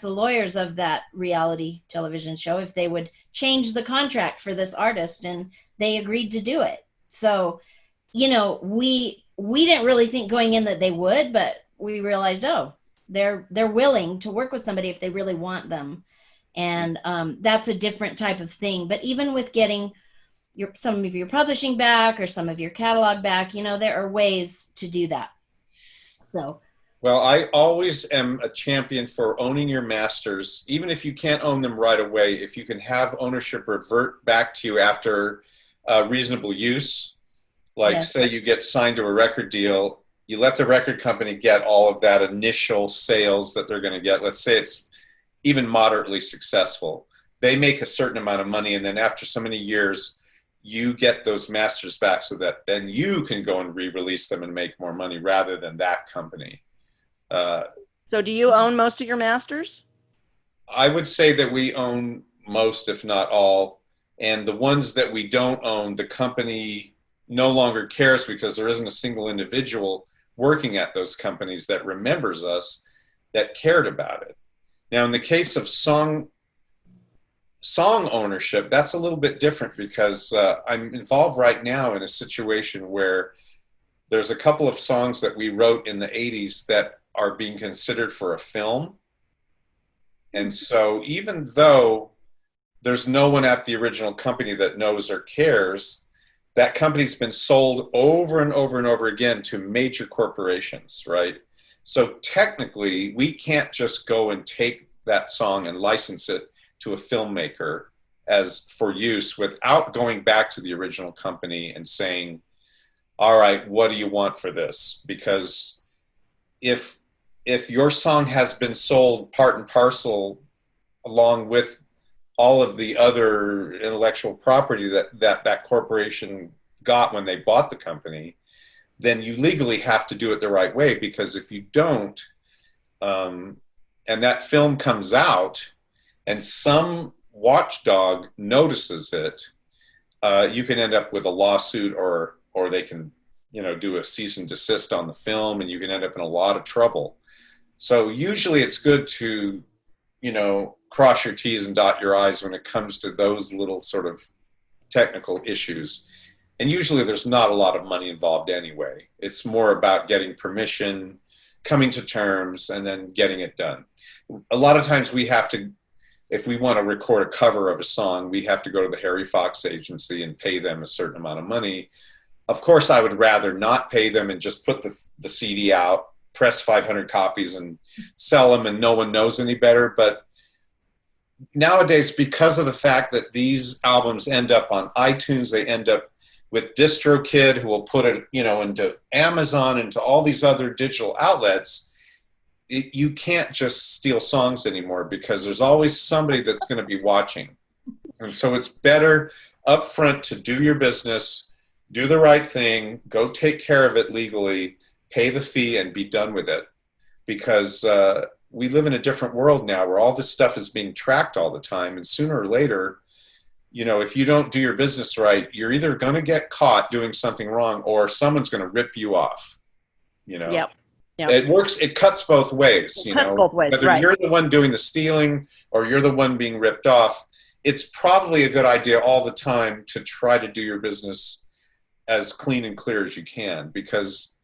lawyers of that reality television show if they would change the contract for this artist, and they agreed to do it. So, you know, we didn't really think going in that they would, but we realized, oh, they're willing to work with somebody if they really want them. And that's a different type of thing. But even with getting some of your publishing back or some of your catalog back, you know, there are ways to do that. So. Well, I always am a champion for owning your masters, even if you can't own them right away. If you can have ownership revert back to you after reasonable use, like say you get signed to a record deal, you let the record company get all of that initial sales that they're going to get. Let's say it's even moderately successful. They make a certain amount of money, and then after so many years, you get those masters back so that then you can go and re-release them and make more money rather than that company. So do you own most of your masters? I would say that we own most, if not all. And the ones that we don't own, the company no longer cares because there isn't a single individual working at those companies that remembers us that cared about it. Now, in the case of song ownership, that's a little bit different because I'm involved right now in a situation where there's a couple of songs that we wrote in the 80s that are being considered for a film. And so even though there's no one at the original company that knows or cares, that company's been sold over and over and over again to major corporations, right? So technically, we can't just go and take that song and license it to a filmmaker as for use without going back to the original company and saying, all right, what do you want for this? Because if your song has been sold part and parcel along with all of the other intellectual property that corporation got when they bought the company, then you legally have to do it the right way, because if you don't, and that film comes out and some watchdog notices it, you can end up with a lawsuit or they can, you know, do a cease and desist on the film, and you can end up in a lot of trouble. So usually it's good to, you know, cross your T's and dot your I's when it comes to those little sort of technical issues. And usually there's not a lot of money involved anyway. It's more about getting permission, coming to terms, and then getting it done. A lot of times we have to, if we want to record a cover of a song, we have to go to the Harry Fox agency and pay them a certain amount of money. Of course, I would rather not pay them and just put the CD out, press 500 copies and sell them, and no one knows any better. But nowadays, because of the fact that these albums end up on iTunes, they end up with DistroKid, who will put it, into Amazon, into all these other digital outlets. You can't just steal songs anymore, because there's always somebody that's going to be watching. And so it's better up front to do your business, do the right thing, go take care of it legally, pay the fee, and be done with it. Because we live in a different world now where all this stuff is being tracked all the time. And sooner or later, if you don't do your business right, you're either going to get caught doing something wrong, or someone's going to rip you off. Yep. It works. It cuts both ways. It cuts both ways, whether right. You're the one doing the stealing or you're the one being ripped off. It's probably a good idea all the time to try to do your business as clean and clear as you can, because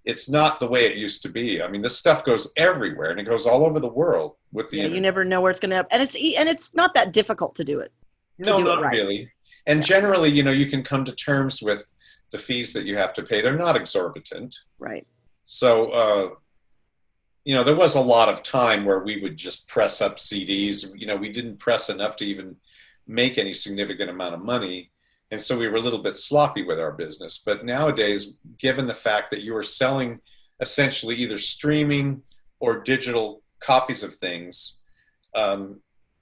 it's not the way it used to be. I mean, this stuff goes everywhere, and it goes all over the world with the internet. You never know where it's going to happen. And it's not that difficult to do it. No, not really. And generally, you can come to terms with the fees that you have to pay. They're not exorbitant. Right. So, there was a lot of time where we would just press up CDs. We didn't press enough to even make any significant amount of money. And so we were a little bit sloppy with our business. But nowadays, given the fact that you are selling essentially either streaming or digital copies of things,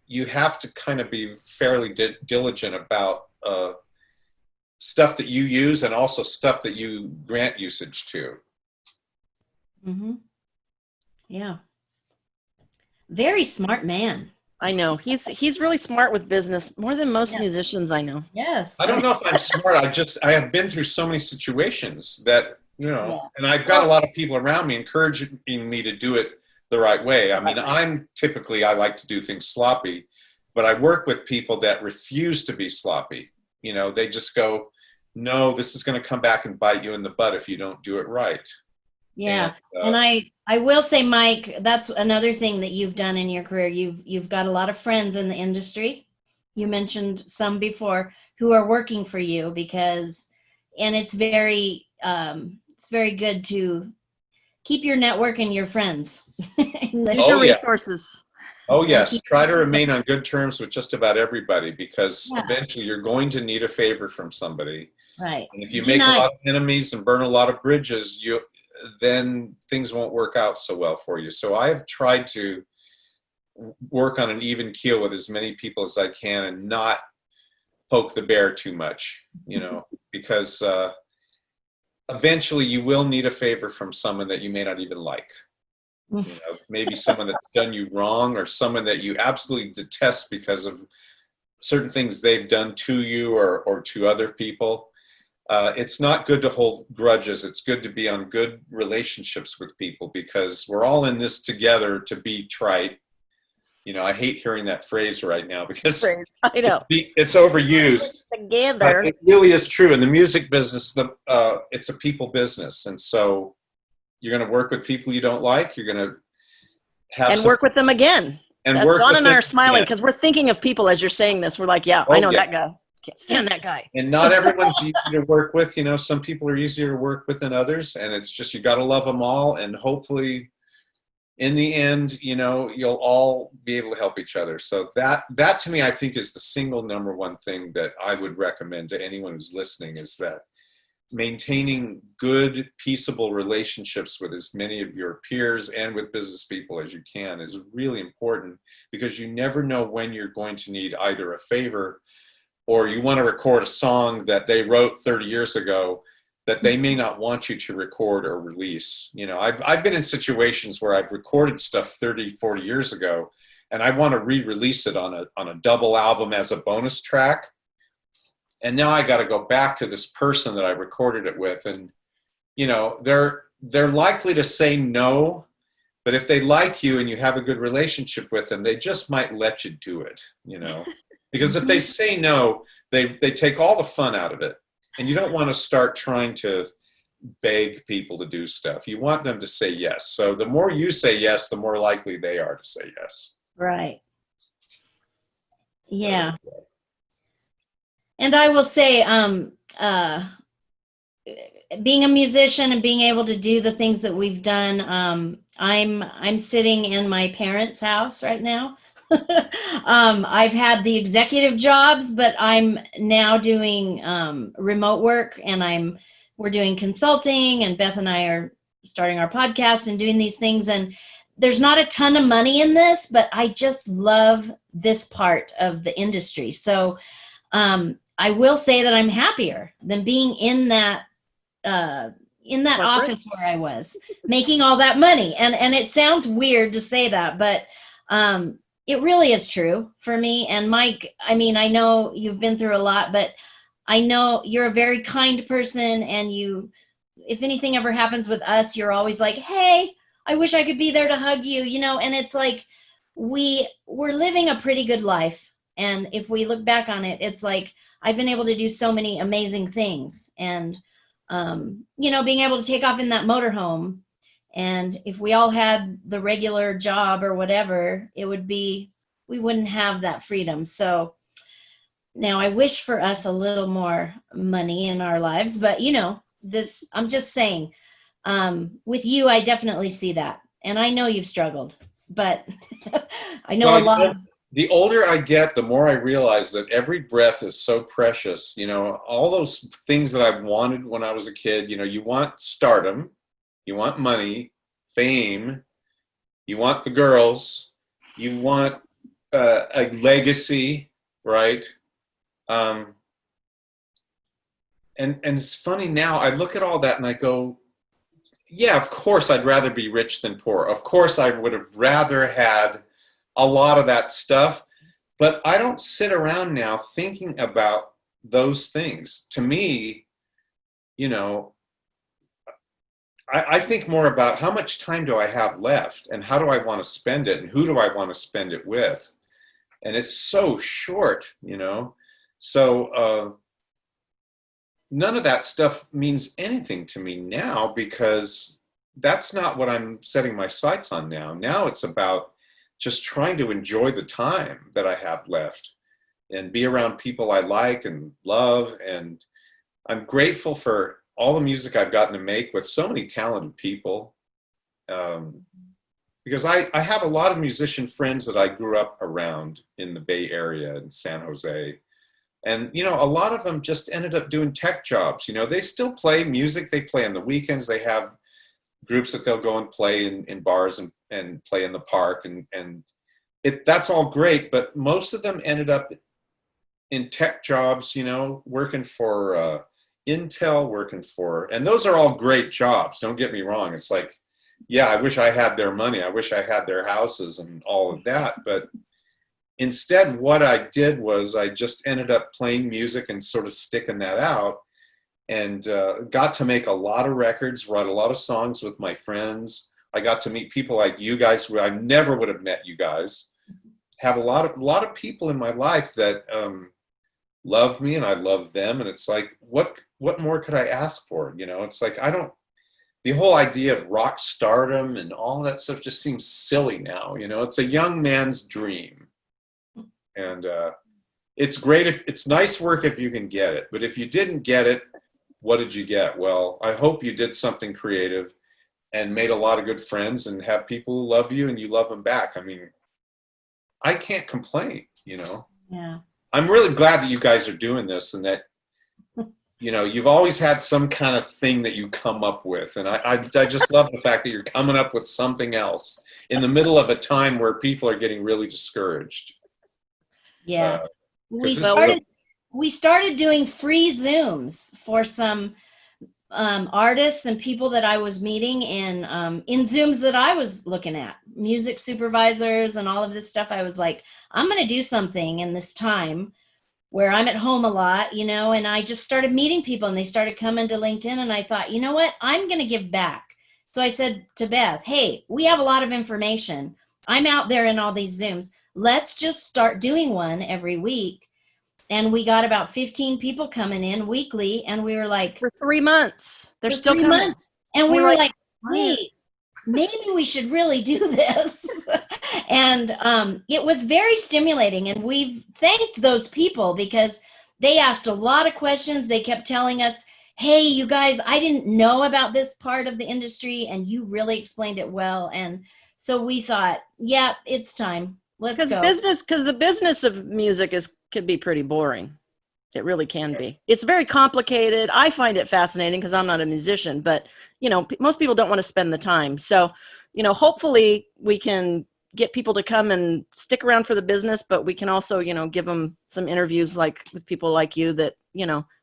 you have to kind of be fairly diligent about stuff that you use, and also stuff that you grant usage to. Mm-hmm. Yeah. Very smart man. I know. He's really smart with business, more than most musicians I know. Yes. I don't know if I'm smart. I have been through so many situations that, and I've got a lot of people around me encouraging me to do it the right way. I mean, I like to do things sloppy, but I work with people that refuse to be sloppy. They just go, no, this is going to come back and bite you in the butt if you don't do it right. Yeah. And I will say, Mike, that's another thing that you've done in your career. You've got a lot of friends in the industry. You mentioned some before who are working for you, and it's very good to keep your network and your friends. Use your resources. Oh, yes. Try to remain on good terms with just about everybody, because eventually you're going to need a favor from somebody. Right. And if you make a lot of enemies and burn a lot of bridges, then things won't work out so well for you. So I have tried to work on an even keel with as many people as I can, and not poke the bear too much, because eventually you will need a favor from someone that you may not even like. Maybe someone that's done you wrong, or someone that you absolutely detest because of certain things they've done to you or to other people. It's not good to hold grudges. It's good to be on good relationships with people, because we're all in this together, to be trite. I hate hearing that phrase right now, because I know it's overused. Together. It really is true. In the music business, it's a people business. And so you're going to work with people you don't like. You're going to have work with them again. And Dawn and I are smiling because we're thinking of people as you're saying this. We're like, I know that guy. Can't stand that guy. And not everyone's easy to work with. Some people are easier to work with than others, and it's just, you got to love them all, and hopefully in the end, you'll all be able to help each other. So that to me, I think, is the single number one thing that I would recommend to anyone who's listening, is that maintaining good, peaceable relationships with as many of your peers and with business people as you can is really important, because you never know when you're going to need either a favor, or you want to record a song that they wrote 30 years ago that they may not want you to record or release. I've been in situations where I've recorded stuff 30, 40 years ago, and I want to re-release it on a double album as a bonus track. And now I got to go back to this person that I recorded it with. And, they're likely to say no, but if they like you and you have a good relationship with them, they just might let you do it, Because if they say no, they take all the fun out of it. And you don't want to start trying to beg people to do stuff. You want them to say yes. So the more you say yes, the more likely they are to say yes. Right. Yeah. And I will say, being a musician and being able to do the things that we've done, I'm sitting in my parents' house right now. I've had the executive jobs, but I'm now doing remote work, and we're doing consulting, and Beth and I are starting our podcast and doing these things. And there's not a ton of money in this, but I just love this part of the industry. So I will say that I'm happier than being in that office where I was making all that money. And it sounds weird to say that, but it really is true for me. And Mike, I mean, I know you've been through a lot, but I know you're a very kind person, and if anything ever happens with us, you're always like, hey, I wish I could be there to hug you, and it's like we're living a pretty good life. And if we look back on it, it's like I've been able to do so many amazing things. And being able to take off in that motorhome, and if we all had the regular job or whatever, we wouldn't have that freedom. So now I wish for us a little more money in our lives, but I'm just saying, with you, I definitely see that. And I know you've struggled, but I know a lot. The older I get, the more I realize that every breath is so precious. All those things that I wanted when I was a kid, you want stardom, you want money, fame, you want the girls, you want a legacy, right? And it's funny now, I look at all that and I go, yeah, of course I'd rather be rich than poor. Of course I would have rather had a lot of that stuff, but I don't sit around now thinking about those things. To me, I think more about how much time do I have left, and how do I want to spend it, and who do I want to spend it with? And it's so short, So none of that stuff means anything to me now, because that's not what I'm setting my sights on now. Now it's about just trying to enjoy the time that I have left and be around people I like and love. And I'm grateful for all the music I've gotten to make with so many talented people. Because I have a lot of musician friends that I grew up around in the Bay Area in San Jose. And, a lot of them just ended up doing tech jobs. They still play music. They play on the weekends. They have groups that they'll go and play in bars and play in the park. And that's all great. But most of them ended up in tech jobs, working for Intel, and those are all great jobs. Don't get me wrong. It's like, yeah, I wish I had their money. I wish I had their houses and all of that. But instead, what I did was I just ended up playing music and sort of sticking that out, and got to make a lot of records, write a lot of songs with my friends. I got to meet people like you guys, who I never would have met you guys. Have a lot of people in my life that love me, and I love them. And it's like, what more could I ask for? It's like, the whole idea of rock stardom and all that stuff just seems silly now. It's a young man's dream. And it's great it's nice work if you can get it. But if you didn't get it, what did you get? Well, I hope you did something creative and made a lot of good friends and have people who love you and you love them back. I mean, I can't complain, Yeah. I'm really glad that you guys are doing this, and that, you've always had some kind of thing that you come up with. And I just love the fact that you're coming up with something else in the middle of a time where people are getting really discouraged. Yeah. We started doing free Zooms for some artists and people that I was meeting in Zooms that I was looking at, music supervisors and all of this stuff. I was like, I'm going to do something in this time where I'm at home a lot, and I just started meeting people, and they started coming to LinkedIn, and I thought, you know what, I'm going to give back. So I said to Beth, hey, we have a lot of information. I'm out there in all these Zooms. Let's just start doing one every week. And we got about 15 people coming in weekly, and we were like, for 3 months, they're still coming. Months. And we were like, wait, maybe we should really do this. And it was very stimulating. And we've thanked those people because they asked a lot of questions. They kept telling us, hey, you guys, I didn't know about this part of the industry, and you really explained it well. And so we thought, yeah, it's time. Let's go. Because the business of music can be pretty boring. It really can be. It's very complicated. I find it fascinating because I'm not a musician, but most people don't want to spend the time. So, hopefully we can get people to come and stick around for the business, but we can also, give them some interviews with people like you that,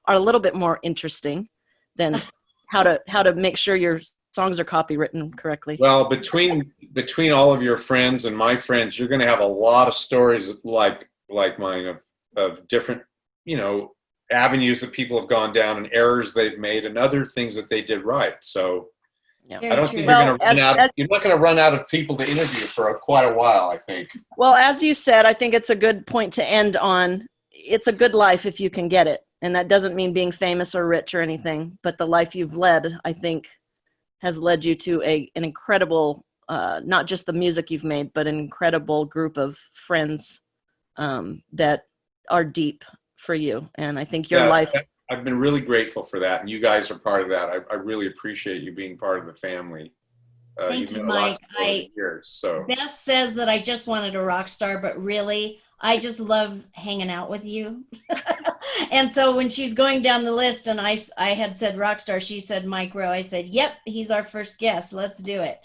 are a little bit more interesting than how to make sure your songs are copywritten correctly. Well, between all of your friends and my friends, you're going to have a lot of stories like mine of different, avenues that people have gone down and errors they've made and other things that they did right. So Yeah. I don't think you're going to run out. You're not going to run out of people to interview for quite a while, I think. Well, as you said, I think it's a good point to end on. It's a good life if you can get it. And that doesn't mean being famous or rich or anything, but the life you've led, I think, has led you to an incredible, not just the music you've made, but an incredible group of friends that are deep for you. And I think your life... I've been really grateful for that. And you guys are part of that. I really appreciate you being part of the family. Thank you, Mike. Beth says that I just wanted a rock star, but really, I just love hanging out with you. And so when she's going down the list and I had said rock star, she said Mike Roe. I said, yep, he's our first guest. Let's do it.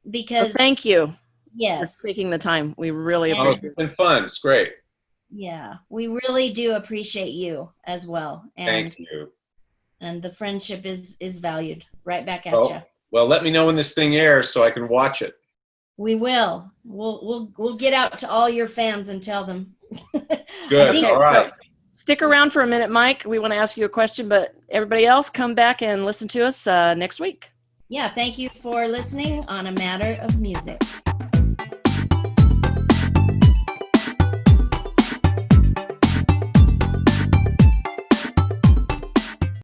Because thank you. Yes. For taking the time. We really appreciate it. It's been fun. It's great. Yeah, we really do appreciate you as well. And, thank you. And the friendship is valued. Right back at you. Well, let me know when this thing airs so I can watch it. We will. We'll get out to all your fans and tell them. Good. All right. So stick around for a minute, Mike. We want to ask you a question, but everybody else, come back and listen to us next week. Yeah, thank you for listening on A Matter of Music.